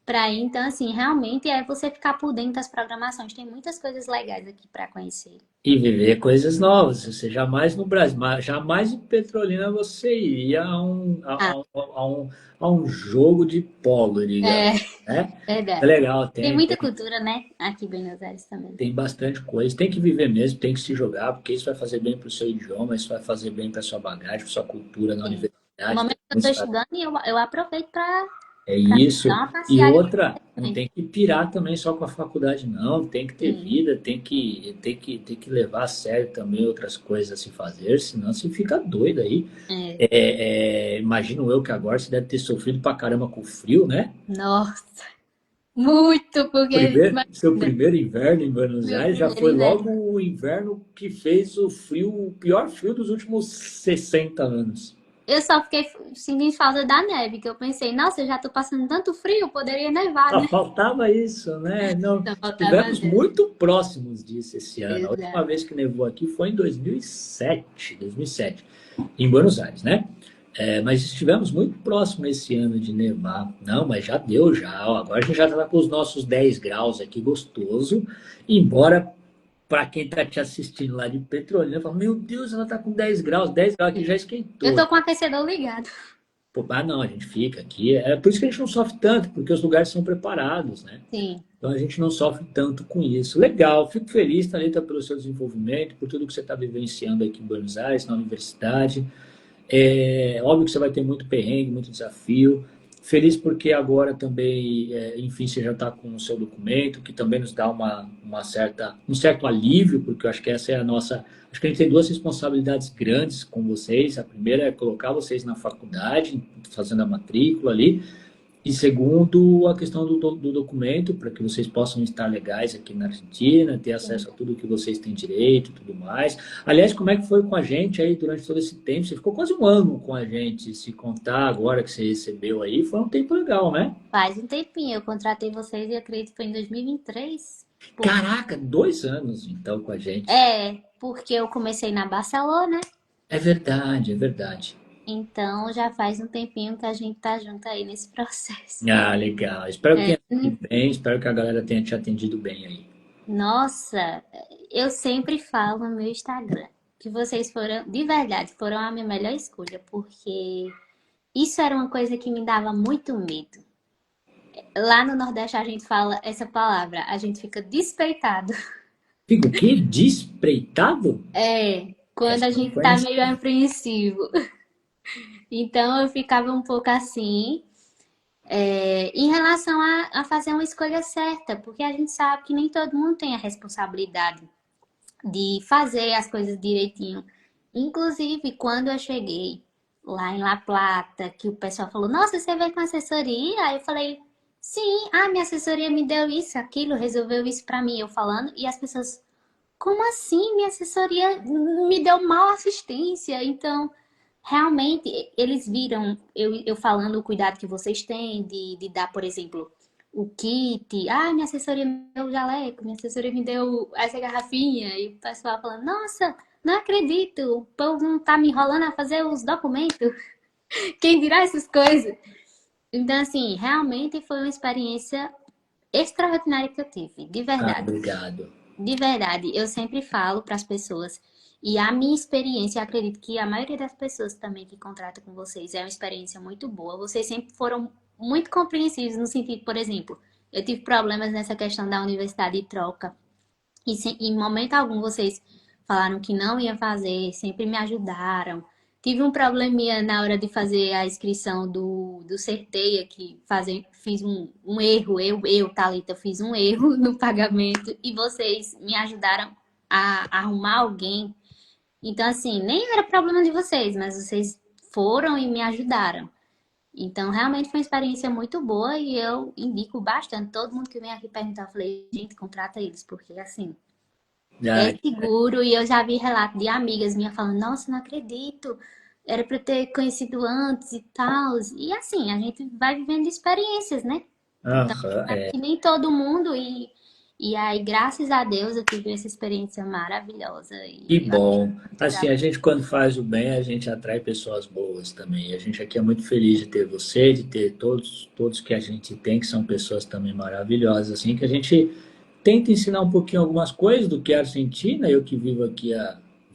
para ir. Então, assim, realmente é você ficar por dentro das programações. Tem muitas coisas legais aqui para conhecer. E viver coisas novas. Você jamais no Brasil, jamais em Petrolina você iria Ah, a um jogo de polo, digamos, é né? É verdade. legal, Tem muita cultura, né? Aqui em Buenos Aires também. tem bastante coisa. Tem que viver mesmo, tem que se jogar, porque isso vai fazer bem para o seu idioma, isso vai fazer bem para a sua bagagem, para a sua cultura na Sim. No universidade. Tem momento que eu estou muitos. estudando, eu aproveito para É dar isso. uma E passeada outra, não também. tem que pirar também só com a faculdade, não. Tem que ter Sim. vida, tem que levar a sério também outras coisas a se fazer, senão você fica doido aí. É. Imagino eu que agora você deve ter sofrido pra caramba com o frio, né? Nossa, muito, porque Seu imagina, primeiro inverno em Buenos meu Aires já primeiro foi logo inverno. o inverno que fez o frio, o pior frio dos últimos 60 anos. Eu só fiquei sentindo falta da neve, que eu pensei, nossa, eu já tô passando tanto frio, poderia nevar, Só né? faltava isso, né? Não, Só faltava estivemos neve. muito próximos disso esse ano. A última Exato. vez que nevou aqui foi em 2007, em Buenos Aires, né? Mas estivemos muito próximos esse ano de nevar. Não, mas já deu já. Ó, agora a gente já está com os nossos 10 graus aqui, gostoso. Embora, para quem está te assistindo lá de Petrolina, fala, meu Deus, ela está com 10 graus aqui já Eu esquentou. tô com o aquecedor ligado. Pô, ah, não, a gente fica aqui. É por isso que a gente não sofre tanto, porque os lugares são preparados, né? Sim. Então a gente não sofre tanto com isso. Legal, fico feliz, Thalita, pelo seu desenvolvimento, por tudo que você está vivenciando aqui em Buenos Aires, na universidade. É óbvio que você vai ter muito perrengue, muito desafio. Feliz porque agora também, enfim, você já está com o seu documento, que também nos dá um certo alívio, porque eu acho que essa é a nossa. Acho que a gente tem duas responsabilidades grandes com vocês. A primeira é colocar vocês na faculdade, fazendo a matrícula ali. E segundo, a questão do documento, para que vocês possam estar legais aqui na Argentina, ter acesso a tudo que vocês têm direito e tudo mais. Aliás, como é que foi com a gente aí durante todo esse tempo? Você ficou quase um ano com a gente, se contar agora que você recebeu aí, foi um tempo legal, né? Faz um tempinho, eu contratei vocês e acredito que foi em 2023. Por... Caraca, 2 anos então com a gente. porque eu comecei na Barcelona, É verdade, é verdade. então já faz um tempinho que a gente tá junto aí nesse processo. Ah, legal. Espero que É, tenha ido bem, espero que a galera tenha te atendido bem aí. nossa, eu sempre falo no meu Instagram que vocês foram, de verdade, foram a minha melhor escolha, porque isso era uma coisa que me dava muito medo. Lá no Nordeste a gente fala essa palavra, a gente fica despeitado. Fica o quê? Despreitado? Quando Essa a não gente tá conhece. meio apreensivo. Então eu ficava um pouco assim, em relação a fazer uma escolha certa, porque a gente sabe que nem todo mundo tem a responsabilidade de fazer as coisas direitinho. Inclusive, quando eu cheguei lá em La Plata, que o pessoal falou, nossa, você veio com assessoria? Aí eu falei, sim, minha assessoria me deu isso, aquilo, resolveu isso pra mim, eu falando, e as pessoas, como assim? Minha assessoria me deu mal assistência. Então, realmente, eles viram eu falando o cuidado que vocês têm de dar, por exemplo, o kit. Minha assessoria me deu o jaleco, minha assessoria me deu essa garrafinha. E o pessoal falando, nossa, não acredito, o povo não tá me enrolando a fazer os documentos. Quem dirá essas coisas? Então, assim, realmente foi uma experiência extraordinária que eu tive, de Ah, verdade. obrigado. De verdade, eu sempre falo para as pessoas, e a minha experiência, eu acredito que a maioria das pessoas também que contratam com vocês é uma experiência muito boa. Vocês sempre foram muito compreensivos no sentido, por exemplo, eu tive problemas nessa questão da universidade de troca, e em momento algum vocês falaram que não ia fazer, sempre me ajudaram. Tive um probleminha na hora de fazer a inscrição do Certeia, que fiz um erro, Thalita, fiz um erro no pagamento e vocês me ajudaram a arrumar alguém. Então, assim, nem era problema de vocês, mas vocês foram e me ajudaram. Então, realmente foi uma experiência muito boa e eu indico bastante. Todo mundo que vem aqui perguntar, eu falei, gente, contrata eles, porque assim, é Ah, seguro e eu já vi relato de amigas minhas falando, nossa, não acredito, era para eu ter conhecido antes e tal. E assim, a gente vai vivendo experiências, né? Então, aham, sabe que nem todo mundo E aí, graças a Deus, eu tive essa experiência maravilhosa Que e eu acho bom. muito Assim, a gente quando faz o bem, a gente atrai pessoas boas também. E a gente aqui é muito feliz de ter você, de ter todos que a gente tem, que são pessoas também maravilhosas, assim, que a gente tenta ensinar um pouquinho algumas coisas do que é a Argentina. Eu que vivo aqui,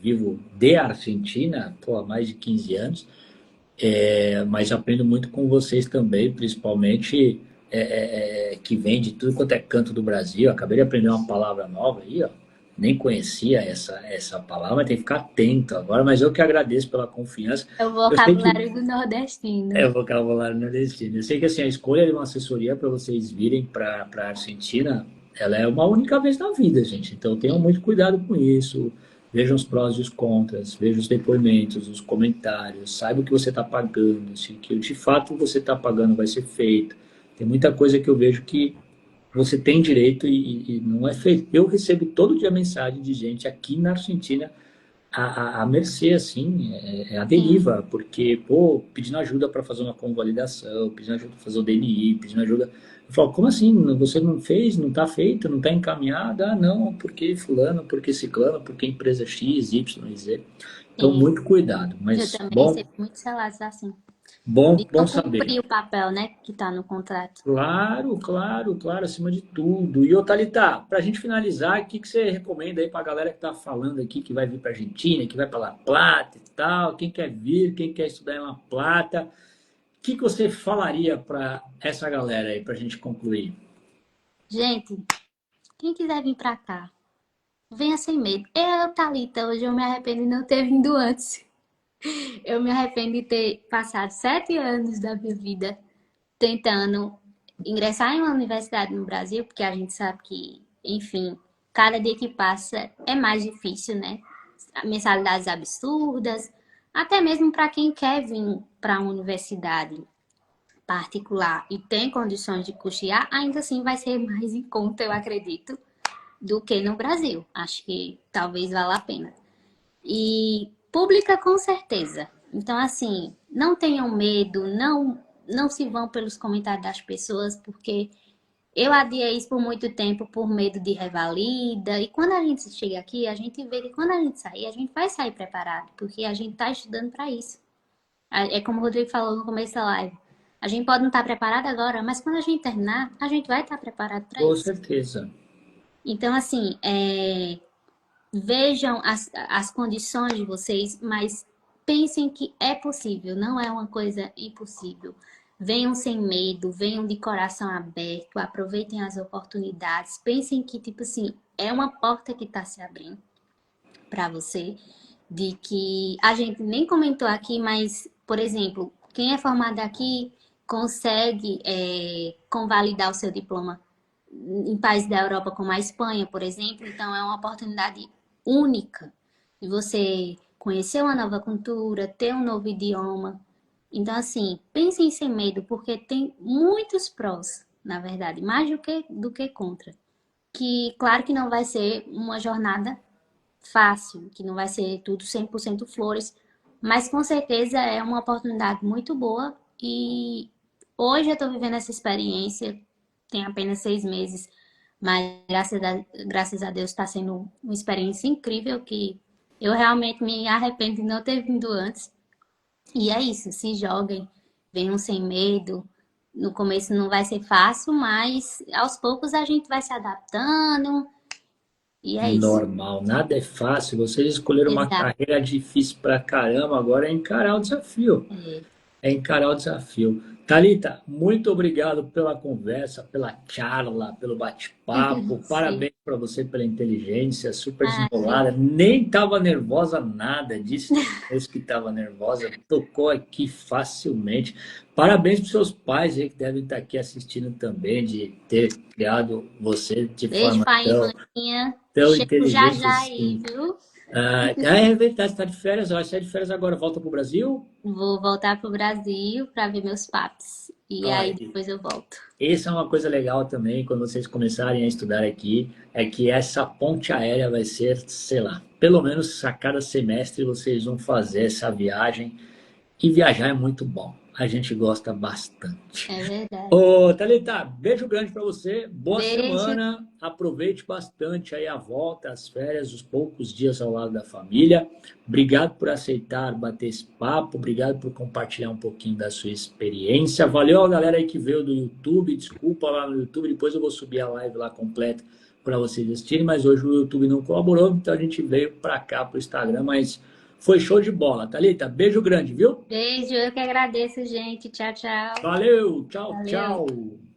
vivo de Argentina, pô, há mais de 15 anos. Mas aprendo muito com vocês também, principalmente que vem de tudo quanto é canto do Brasil. Acabei de aprender uma palavra nova aí, ó. Nem conhecia essa palavra, tem que ficar atento agora, mas eu que agradeço pela confiança. é o Eu sei que vocabulário do nordestino. é vocabulário nordestino. Eu sei que assim, a escolha de uma assessoria para vocês virem para a Argentina, ela é uma única vez na vida, gente. Então tenham muito cuidado com isso. Vejam os prós e os contras, vejam os depoimentos, os comentários, saiba o que você está pagando, se o que de fato você está pagando vai ser feito. Tem muita coisa que eu vejo que você tem direito e não é feito. Eu recebo todo dia mensagem de gente aqui na Argentina a mercê, assim, é a Sim, deriva, porque, pô, pedindo ajuda para fazer uma convalidação, pedindo ajuda para fazer o DNI, pedindo ajuda. Eu falo, como assim? Você não fez, não está feito, não está encaminhado? Ah, não, porque fulano, porque ciclano, porque empresa X, Y e Z. Então, sim. muito cuidado, Eu mas também bom, recebo muitos relatos assim. bom, De bom não saber. cumprir o papel, né, que está no contrato. Claro, claro, claro, acima de tudo. E, ô Thalita, para a gente finalizar, o que você recomenda aí para a galera que está falando aqui, que vai vir para a Argentina, que vai para La Plata e tal, quem quer vir, quem quer estudar em La Plata, o que você falaria para essa galera aí, para a gente concluir? Gente, quem quiser vir pra cá, venha sem medo. Eu, Thalita, hoje eu me arrependo de não ter vindo antes. Eu me arrependo de ter passado 7 anos da minha vida tentando ingressar em uma universidade no Brasil, porque a gente sabe que, enfim, cada dia que passa é mais difícil, né? Mensalidades absurdas, até mesmo para quem quer vir para uma universidade particular e tem condições de custear, ainda assim vai ser mais em conta, eu acredito, do que no Brasil. Acho que talvez valha a pena. E pública com certeza. Então, assim, não tenham medo, não se vão pelos comentários das pessoas, porque eu adiei isso por muito tempo por medo de revalida. E quando a gente chega aqui, a gente vê que quando a gente sair, a gente vai sair preparado, porque a gente está estudando para isso. É como o Rodrigo falou no começo da live. A gente pode não estar preparado agora, mas quando a gente terminar, a gente vai estar preparado para Com isso. certeza. Então, assim, vejam as condições de vocês, mas pensem que é possível, não é uma coisa impossível. Venham sem medo, venham de coração aberto, aproveitem as oportunidades, pensem que, tipo assim, é uma porta que está se abrindo para você, de que a gente nem comentou aqui, mas, por exemplo, quem é formado aqui consegue convalidar o seu diploma em países da Europa como a Espanha, por exemplo, então é uma oportunidade única de você conhecer uma nova cultura, ter um novo idioma. Então, assim, pensem sem medo, porque tem muitos prós, na verdade, mais do que contra. Que, claro que não vai ser uma jornada fácil, que não vai ser tudo 100% flores, mas com certeza é uma oportunidade muito boa e hoje eu estou vivendo essa experiência, tem apenas 6 meses, mas graças a Deus está sendo uma experiência incrível que eu realmente me arrependo de não ter vindo antes. E é isso, se joguem, venham sem medo. No começo não vai ser fácil, mas aos poucos a gente vai se adaptando. E é isso. Normal, nada é fácil. Vocês escolheram uma Exato. carreira difícil pra caramba, agora é encarar o desafio. É. É encarar o desafio. Thalita, muito obrigado pela conversa, pela charla, pelo bate-papo. Sim. Parabéns para você pela inteligência, super Ah, desenrolada. Nem estava nervosa nada, disse no começo que estava nervosa, tocou aqui facilmente. Parabéns para seus pais aí que devem estar aqui assistindo também, de ter criado você de beijo, forma pai e tão, maninha. tão Chego já inteligente já aí, assim. viu? É verdade, está de férias, eu acho que está de férias agora, volta para o Brasil? Vou voltar pro Brasil para ver meus papos. E Ó, aí depois eu volto. essa é uma coisa legal também, quando vocês começarem a estudar aqui, é que essa ponte aérea vai ser, sei lá, pelo menos a cada semestre vocês vão fazer essa viagem, e viajar é muito bom. a gente gosta bastante. É verdade. Ô, Thalita, beijo grande para você. Boa Beijo. semana. Aproveite bastante aí a volta, as férias, os poucos dias ao lado da família. Obrigado por aceitar bater esse papo. Obrigado por compartilhar um pouquinho da sua experiência. Valeu a galera aí que veio do YouTube. Desculpa lá no YouTube. Depois eu vou subir a live lá completa para vocês assistirem. Mas hoje o YouTube não colaborou, então a gente veio para cá, para o Instagram. Mas foi show de bola. Thalita, beijo grande, viu? Beijo, eu que agradeço, gente. Tchau, tchau. Valeu, tchau, Valeu. tchau.